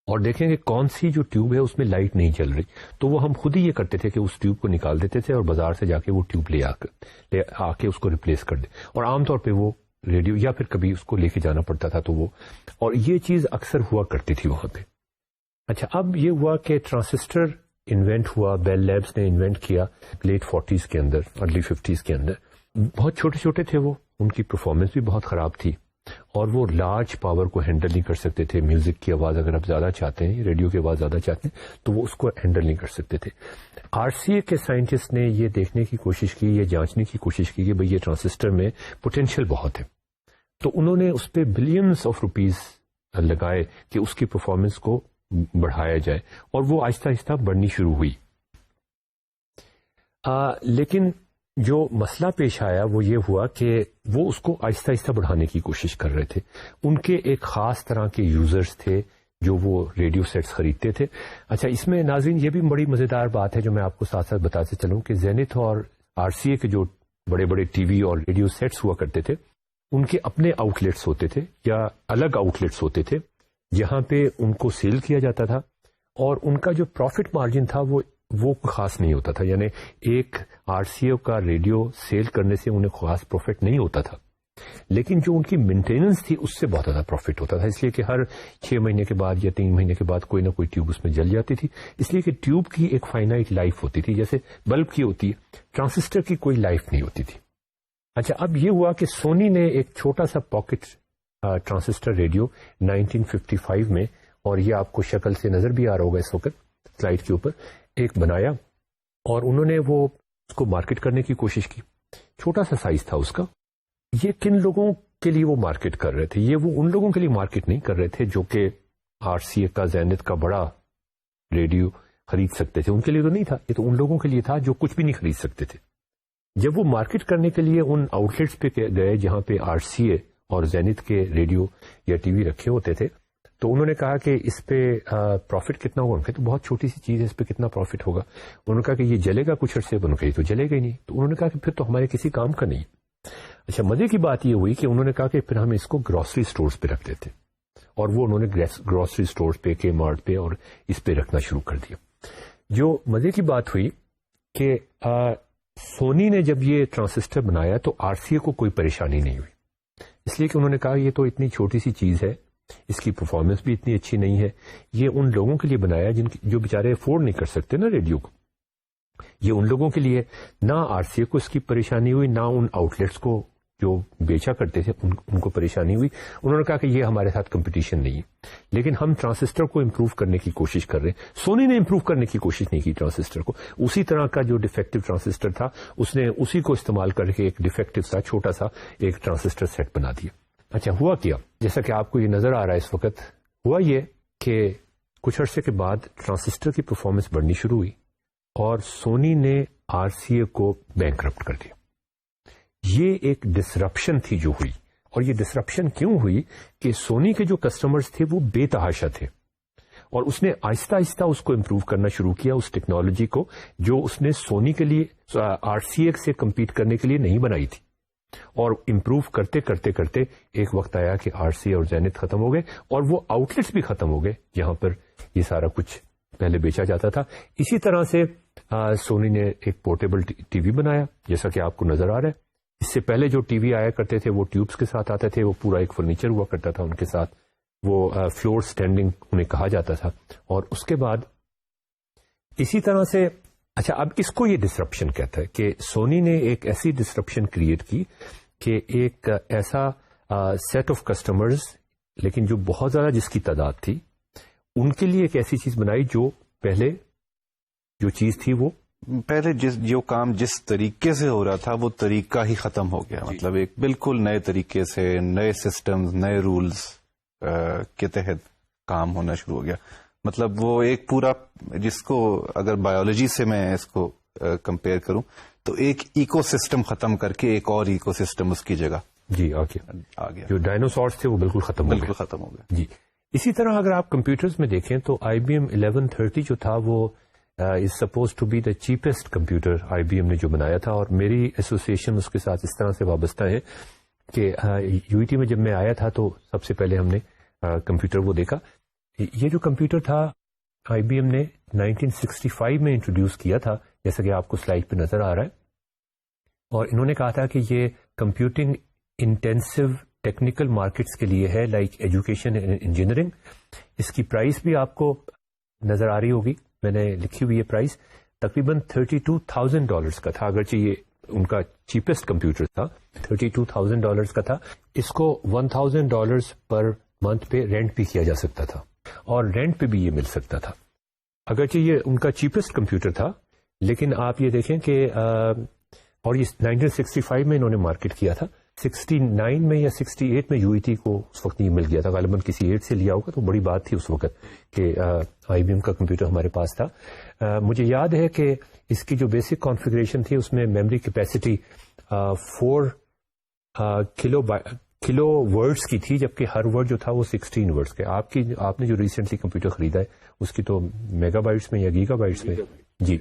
اور دیکھیں کہ کون سی جو ٹیوب ہے اس میں لائٹ نہیں چل رہی، تو وہ ہم خود ہی یہ کرتے تھے کہ اس ٹیوب کو نکال دیتے تھے اور بازار سے جا کے وہ ٹیوب لے آ کے اس کو ریپلیس کر دیں. اور عام طور پہ وہ ریڈیو یا پھر کبھی اس کو لے کے جانا پڑتا تھا تو وہ، اور یہ چیز اکثر ہوا کرتی تھی وہاں پہ. اچھا، اب یہ ہوا کہ ٹرانسسٹر انوینٹ ہوا، بیل لیبس نے انوینٹ کیا لیٹ 40s کے اندر، ارلی 50s کے اندر. بہت چھوٹے چھوٹے تھے وہ، ان کی پرفارمنس بھی بہت خراب تھی اور وہ لارج پاور کو ہینڈل نہیں کر سکتے تھے. میوزک کی آواز اگر آپ زیادہ چاہتے ہیں، ریڈیو کی آواز زیادہ چاہتے ہیں تو وہ اس کو ہینڈل نہیں کر سکتے تھے. آر سی اے کے سائنٹسٹ نے یہ دیکھنے کی کوشش کی، یہ جانچنے کی کوشش کی کہ بھئی یہ ٹرانسسٹر میں پوٹینشیل بہت ہے، تو انہوں نے اس پہ بلینس آف روپیز لگائے کہ اس کی پرفارمنس کو بڑھایا جائے، اور وہ آہستہ آہستہ بڑھنی شروع ہوئی. لیکن جو مسئلہ پیش آیا وہ یہ ہوا کہ وہ اس کو آہستہ آہستہ بڑھانے کی کوشش کر رہے تھے. ان کے ایک خاص طرح کے یوزرز تھے جو وہ ریڈیو سیٹس خریدتے تھے. اچھا، اس میں ناظرین یہ بھی بڑی مزیدار بات ہے جو میں آپ کو ساتھ ساتھ بتاتے چلوں کہ زینت اور آر سی اے کے جو بڑے بڑے ٹی وی اور ریڈیو سیٹس ہوا کرتے تھے، ان کے اپنے آؤٹ لیٹس ہوتے تھے یا الگ آؤٹ لیٹس ہوتے تھے جہاں پہ ان کو سیل کیا جاتا تھا، اور ان کا جو پروفٹ مارجن تھا وہ خاص نہیں ہوتا تھا. یعنی ایک آر سی او کا ریڈیو سیل کرنے سے انہیں خاص پروفٹ نہیں ہوتا تھا، لیکن جو ان کی مینٹیننس تھی اس سے بہت زیادہ پروفٹ ہوتا تھا، اس لیے کہ ہر 6 مہینے کے بعد یا 3 مہینے کے بعد کوئی نہ کوئی ٹیوب اس میں جل جاتی تھی. اس لیے کہ ٹیوب کی ایک فائنائٹ لائف ہوتی تھی، جیسے بلب کی ہوتی ہے، ٹرانسسٹر کی کوئی لائف نہیں ہوتی تھی. اچھا، اب یہ ہوا کہ سونی نے ایک چھوٹا سا پاکٹ ٹرانسسٹر ریڈیو 1955 میں، اور یہ آپ کو شکل سے نظر بھی آ رہا ہوگا اس وقت سلائڈ کے اوپر، ایک بنایا اور انہوں نے وہ اس کو مارکیٹ کرنے کی کوشش کی. چھوٹا سا سائز تھا اس کا. یہ کن لوگوں کے لیے وہ مارکیٹ کر رہے تھے؟ یہ وہ ان لوگوں کے لیے مارکیٹ نہیں کر رہے تھے جو کہ آر سی اے کا، زینت کا بڑا ریڈیو خرید سکتے تھے. ان کے لیے تو نہیں تھا، یہ تو ان لوگوں کے لیے تھا جو کچھ بھی نہیں خرید سکتے تھے. جب وہ مارکیٹ کرنے کے لیے ان آؤٹ لیٹس پہ گئے جہاں پہ آر سی اے اور زینت کے ریڈیو یا ٹی وی رکھے ہوتے تھے، تو انہوں نے کہا کہ اس پہ پروفٹ کتنا ہوگا؟ کہ تو بہت چھوٹی سی چیز ہے، اس پہ کتنا پروفٹ ہوگا؟ انہوں نے کہا کہ یہ جلے گا کچھ عرصے، بن گئی تو جلے گا ہی نہیں. تو انہوں نے کہا کہ پھر تو ہمارے کسی کام کا نہیں. اچھا، مزے کی بات یہ ہوئی کہ انہوں نے کہا کہ پھر ہم اس کو گروسری سٹورز پہ رکھ دیتے، اور وہ انہوں نے گروسری سٹورز پہ، کے مارٹ پہ اور اس پہ رکھنا شروع کر دیا. جو مزے کی بات ہوئی کہ سونی نے جب یہ ٹرانسسٹر بنایا تو آر سی اے کو کوئی پریشانی نہیں ہوئی، اس لیے کہ انہوں نے کہا یہ تو اتنی چھوٹی سی چیز ہے، اس کی پرفارمنس بھی اتنی اچھی نہیں ہے، یہ ان لوگوں کے لیے بنایا جو بیچارے افورڈ نہیں کر سکتے نا ریڈیو کو. یہ ان لوگوں کے لیے، نہ آر سی اے کو اس کی پریشانی ہوئی، نہ ان آؤٹ لیٹس کو جو بیچا کرتے تھے ان کو پریشانی ہوئی. انہوں نے کہا کہ یہ ہمارے ساتھ کمپٹیشن نہیں ہے، لیکن ہم ٹرانسسٹر کو امپروو کرنے کی کوشش کر رہے ہیں. سونی نے امپروو کرنے کی کوشش نہیں کی ٹرانسسٹر کو. اسی طرح کا جو ڈیفیکٹو ٹرانسسٹر تھا اس نے اسی کو استعمال کر کے ایک ڈیفیکٹو سا چھوٹا سا ایک ٹرانسسٹر سیٹ بنا دیا. اچھا، ہوا کیا؟ جیسا کہ آپ کو یہ نظر آ رہا ہے اس وقت، ہوا یہ کہ کچھ عرصے کے بعد ٹرانسسٹر کی پرفارمنس بڑھنی شروع ہوئی اور سونی نے آر سی اے کو بینکرپٹ کر دیا. یہ ایک ڈسرپشن تھی جو ہوئی، اور یہ ڈسرپشن کیوں ہوئی کہ سونی کے جو کسٹمرز تھے وہ بے تحاشا تھے، اور اس نے آہستہ آہستہ اس کو امپروو کرنا شروع کیا، اس ٹیکنالوجی کو جو اس نے سونی کے لیے RCA سے کمپیٹ کرنے کے لیے نہیں بنائی تھی، اور امپروو کرتے کرتے کرتے ایک وقت آیا کہ RCA اور زینت ختم ہو گئے، اور وہ آؤٹ لیٹس بھی ختم ہو گئے جہاں پر یہ سارا کچھ پہلے بیچا جاتا تھا۔ اسی طرح سے سونی نے ایک پورٹیبل ٹی وی بنایا، جیسا کہ آپ کو نظر آ رہا ہے۔ اس سے پہلے جو ٹی وی آیا کرتے تھے وہ ٹیوبس کے ساتھ آتے تھے، وہ پورا ایک فرنیچر ہوا کرتا تھا ان کے ساتھ، وہ فلور سٹینڈنگ انہیں کہا جاتا تھا۔ اور اس کے بعد اسی طرح سے اچھا، اب اس کو یہ ڈسرپشن کہتا ہے کہ سونی نے ایک ایسی ڈسرپشن کریٹ کی کہ ایک ایسا سیٹ آف کسٹمرز، لیکن جو بہت زیادہ جس کی تعداد تھی، ان کے لیے ایک ایسی چیز بنائی جو پہلے جو چیز تھی وہ پہلے جو کام جس طریقے سے ہو رہا تھا وہ طریقہ ہی ختم ہو گیا، مطلب ایک بالکل نئے طریقے سے، نئے سسٹمز، نئے رولز کے تحت کام ہونا شروع ہو گیا۔ مطلب وہ ایک پورا، جس کو اگر بایولوجی سے میں اس کو کمپیئر کروں تو ایک ایکو سسٹم ختم کر کے ایک اور ایکو سسٹم اس کی جگہ جی آ گیا۔ جو ڈائنوسارس تھے وہ بالکل ختم ہو گئے۔ جی اسی طرح اگر آپ کمپیوٹرز میں دیکھیں تو IBM 1130 جو تھا وہ is supposed to be the cheapest computer IBM نے جو بنایا تھا، اور میری ایسوسیشن اس کے ساتھ اس طرح سے وابستہ ہے کہ UET میں جب میں آیا تھا تو سب سے پہلے ہم نے کمپیوٹر وہ دیکھا۔ یہ جو کمپیوٹر تھا IBM نے 1965 میں انٹروڈیوس کیا تھا، جیسا کہ آپ کو سلائڈ پہ نظر آ رہا ہے، اور انہوں نے کہا تھا کہ یہ کمپیوٹنگ انٹینسو ٹیکنیکل مارکیٹس کے لیے ہے، لائک ایجوکیشن اینڈ انجینئرنگ۔ اس کی پرائس بھی آپ کو نظر آ رہی ہوگی، میں نے لکھی ہوئی یہ پرائس تقریباً $32,000 کا تھا، اگرچہ یہ ان کا چیپسٹ کمپیوٹر تھا، $32,000 کا تھا۔ اس کو $1,000 پر منتھ پہ رینٹ بھی کیا جا سکتا تھا، اور رینٹ پہ بھی یہ مل سکتا تھا، اگرچہ یہ ان کا چیپسٹ کمپیوٹر تھا۔ لیکن آپ یہ دیکھیں کہ اور یہ 1965 میں انہوں نے مارکیٹ کیا تھا، 69 میں یا 68 میں UET کو اس وقت یہ مل گیا تھا، غالباً کسی ایڈ سے لیا ہوگا، تو بڑی بات تھی اس وقت کہ IBM کا کمپیوٹر ہمارے پاس تھا۔ مجھے یاد ہے کہ اس کی جو بیسک کانفیگریشن تھی اس میں میموری کیپیسٹی 4 کلو ورڈز کی تھی، جبکہ ہر ورڈ جو تھا وہ 16 ورڈز کے۔ آپ نے جو ریسنٹلی کمپیوٹر خریدا ہے اس کی تو میگا بائٹس میں یا گیگا بائٹس میں، جی۔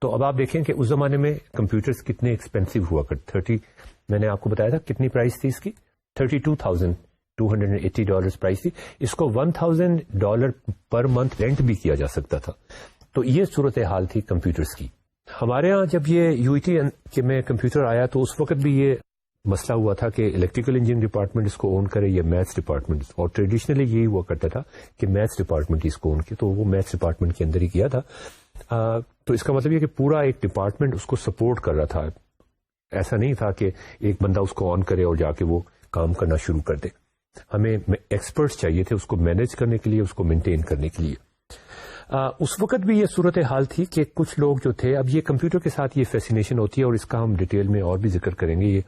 تو اب آپ دیکھیں کہ اس زمانے میں کمپیوٹرز کتنے ایکسپینسو ہوا کرتے، میں نے آپ کو بتایا تھا کتنی پرائس تھی اس کی، $32,280 پرائس تھی۔ اس کو $1,000 پر منتھ رینٹ بھی کیا جا سکتا تھا۔ تو یہ صورتحال تھی کمپیوٹرز کی۔ ہمارے ہاں جب یہ UET کے میں کمپیوٹر آیا تو اس وقت بھی یہ مسئلہ ہوا تھا کہ الیکٹریکل انجینئرنگ ڈپارٹمنٹ اس کو اون کرے یا میتھس ڈپارٹمنٹ، اور ٹریڈیشنلی یہی ہوا کرتا تھا کہ میتھس ڈپارٹمنٹ ہی اس کو اون کیا، تو وہ میتھس ڈپارٹمنٹ کے اندر ہی کیا تھا۔ تو اس کا مطلب یہ کہ پورا ایک ڈپارٹمنٹ اس کو سپورٹ کر رہا تھا، ایسا نہیں تھا کہ ایک بندہ اس کو آن کرے اور جا کے وہ کام کرنا شروع کر دے۔ ہمیں ایکسپرٹس چاہیے تھے اس کو مینیج کرنے کے لیے، اس کو مینٹین کرنے کے لیے۔ اس وقت بھی یہ صورتحال تھی کہ کچھ لوگ جو تھے، اب یہ کمپیوٹر کے ساتھ یہ فیسینیشن ہوتی ہے، اور اس کا ہم ڈیٹیل میں اور بھی ذکر کریں گے، یہ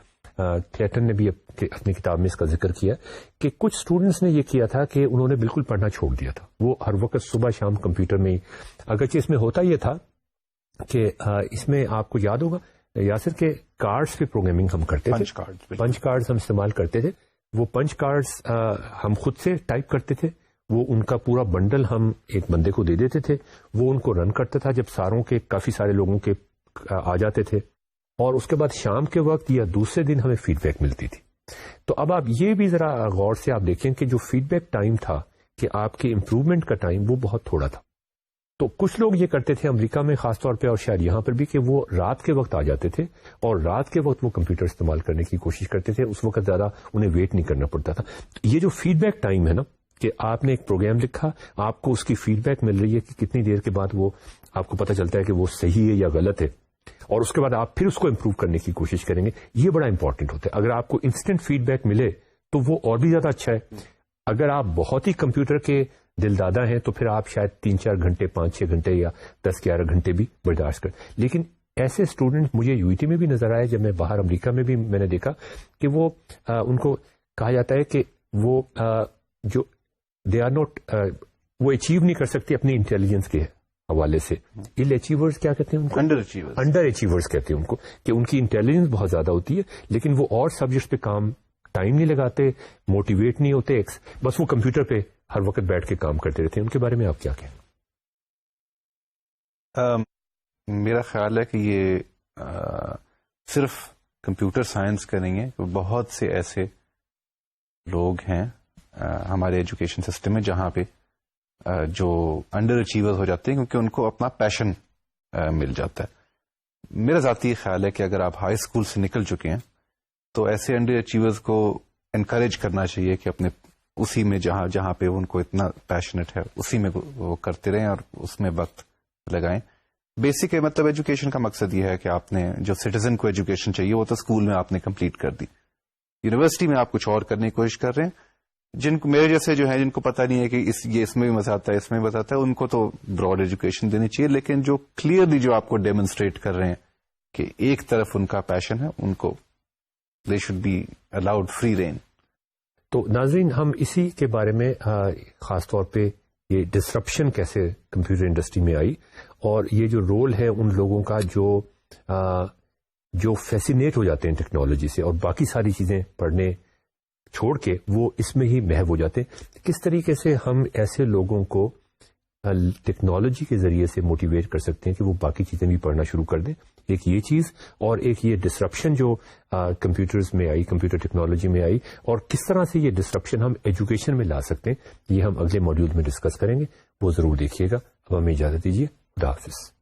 کلیٹن نے بھی اپنی کتاب میں اس کا ذکر کیا کہ کچھ اسٹوڈنٹس نے یہ کیا تھا کہ انہوں نے بالکل پڑھنا چھوڑ دیا تھا، وہ ہر وقت صبح شام کمپیوٹر میں ہی، اگرچہ اس میں ہوتا یہ تھا کہ اس میں آپ کو یاد ہوگا یاسر کے کارڈز پہ پروگرامنگ ہم کرتے تھے، پنچ کارڈز ہم استعمال کرتے تھے، وہ پنچ کارڈز ہم خود سے ٹائپ کرتے تھے، وہ ان کا پورا بنڈل ہم ایک بندے کو دے دیتے تھے، وہ ان کو رن کرتا تھا جب ساروں کے کافی سارے لوگوں کے آ جاتے تھے، اور اس کے بعد شام کے وقت یا دوسرے دن ہمیں فیڈ بیک ملتی تھی۔ تو اب آپ یہ بھی ذرا غور سے آپ دیکھیں کہ جو فیڈ بیک ٹائم تھا کہ آپ کے امپروومنٹ کا ٹائم وہ بہت تھوڑا تھا۔ تو کچھ لوگ یہ کرتے تھے امریکہ میں خاص طور پہ، اور شاید یہاں پر بھی، کہ وہ رات کے وقت آ جاتے تھے اور رات کے وقت وہ کمپیوٹر استعمال کرنے کی کوشش کرتے تھے، اس وقت زیادہ انہیں ویٹ نہیں کرنا پڑتا تھا۔ یہ جو فیڈ بیک ٹائم ہے نا، کہ آپ نے ایک پروگرام لکھا، آپ کو اس کی فیڈ بیک مل رہی ہے کہ کتنی دیر کے بعد وہ آپ کو پتہ چلتا ہے کہ وہ صحیح ہے یا غلط ہے، اور اس کے بعد آپ پھر اس کو امپروو کرنے کی کوشش کریں گے، یہ بڑا امپورٹنٹ ہوتا ہے۔ اگر آپ کو انسٹنٹ فیڈ بیک ملے تو وہ اور بھی زیادہ اچھا ہے۔ اگر آپ بہت ہی کمپیوٹر کے دل دادا ہیں تو پھر آپ شاید 3-4 گھنٹے 5-6 گھنٹے یا 10-11 گھنٹے بھی برداشت کریں، لیکن ایسے اسٹوڈنٹ مجھے UET میں بھی نظر آئے، جب میں باہر امریکہ میں بھی میں نے دیکھا کہ وہ ان کو کہا جاتا ہے کہ وہ جو دے آر نوٹ، وہ اچیو نہیں کر سکتے اپنی انٹیلیجنس کے حوالے سے۔ ال اچیورز کیا کہتے ہیں ان کو؟ انڈر اچیورز کہتے ہیں ان کو، کہ ان کی انٹیلیجنس بہت زیادہ ہوتی ہے لیکن وہ اور سبجیکٹس پہ کام ٹائم نہیں لگاتے, موٹیویٹ نہیں ہوتے, بس وہ کمپیوٹر پہ ہر وقت بیٹھ کے کام کرتے رہتے ہیں, ان کے بارے میں آپ کیا کہیں؟ میرا خیال ہے کہ یہ صرف کمپیوٹر سائنس کا نہیں ہے, بہت سے ایسے لوگ ہیں ہمارے ایجوکیشن سسٹم میں جہاں پہ جو انڈر اچیور ہو جاتے ہیں کیونکہ ان کو اپنا پیشن مل جاتا ہے. میرا ذاتی خیال ہے کہ اگر آپ ہائی اسکول سے نکل چکے ہیں تو ایسے انڈر اچیورز کو انکریج کرنا چاہیے کہ اپنے اسی میں جہاں پہ ان کو اتنا پیشنیٹ ہے اسی میں وہ کرتے رہیں اور اس میں وقت لگائیں. بیسک مطلب ایجوکیشن کا مقصد یہ ہے کہ آپ نے جو سٹیزن کو ایجوکیشن چاہیے وہ تو اسکول میں آپ نے کمپلیٹ کر دی, یونیورسٹی میں آپ کچھ اور کرنے کی کوشش کر رہے ہیں. جن کو میرے جیسے جو ہیں جن کو پتہ نہیں ہے کہ یہ اس میں بھی مزہ آتا ہے اس میں بھی مزہ آتا ہے, ان کو تو براڈ ایجوکیشن دینی چاہیے, لیکن جو کلیئرلی جو آپ کو ڈیمونسٹریٹ کر رہے ہیں کہ ایک طرف ان کا پیشن ہے, ان کو they should be allowed free rein. تو ناظرین, ہم اسی کے بارے میں خاص طور پہ یہ ڈسرپشن کیسے کمپیوٹر انڈسٹری میں آئی اور یہ جو رول ہے ان لوگوں کا جو فیسینیٹ ہو جاتے ہیں ٹیکنالوجی سے اور باقی ساری چیزیں پڑھنے چھوڑ کے وہ اس میں ہی محو ہو جاتے ہیں, کس طریقے سے ہم ایسے لوگوں کو ٹیکنالوجی کے ذریعے سے موٹیویٹ کر سکتے ہیں کہ وہ باقی چیزیں بھی پڑھنا شروع کر دیں. ایک یہ چیز اور ایک یہ ڈسرپشن جو کمپیوٹرز میں آئی, کمپیوٹر ٹیکنالوجی میں آئی, اور کس طرح سے یہ ڈسرپشن ہم ایجوکیشن میں لا سکتے ہیں, یہ ہم اگلے ماڈیول میں ڈسکس کریں گے. وہ ضرور دیکھیے گا. اب ہمیں اجازت دیجیے. خدا حافظ.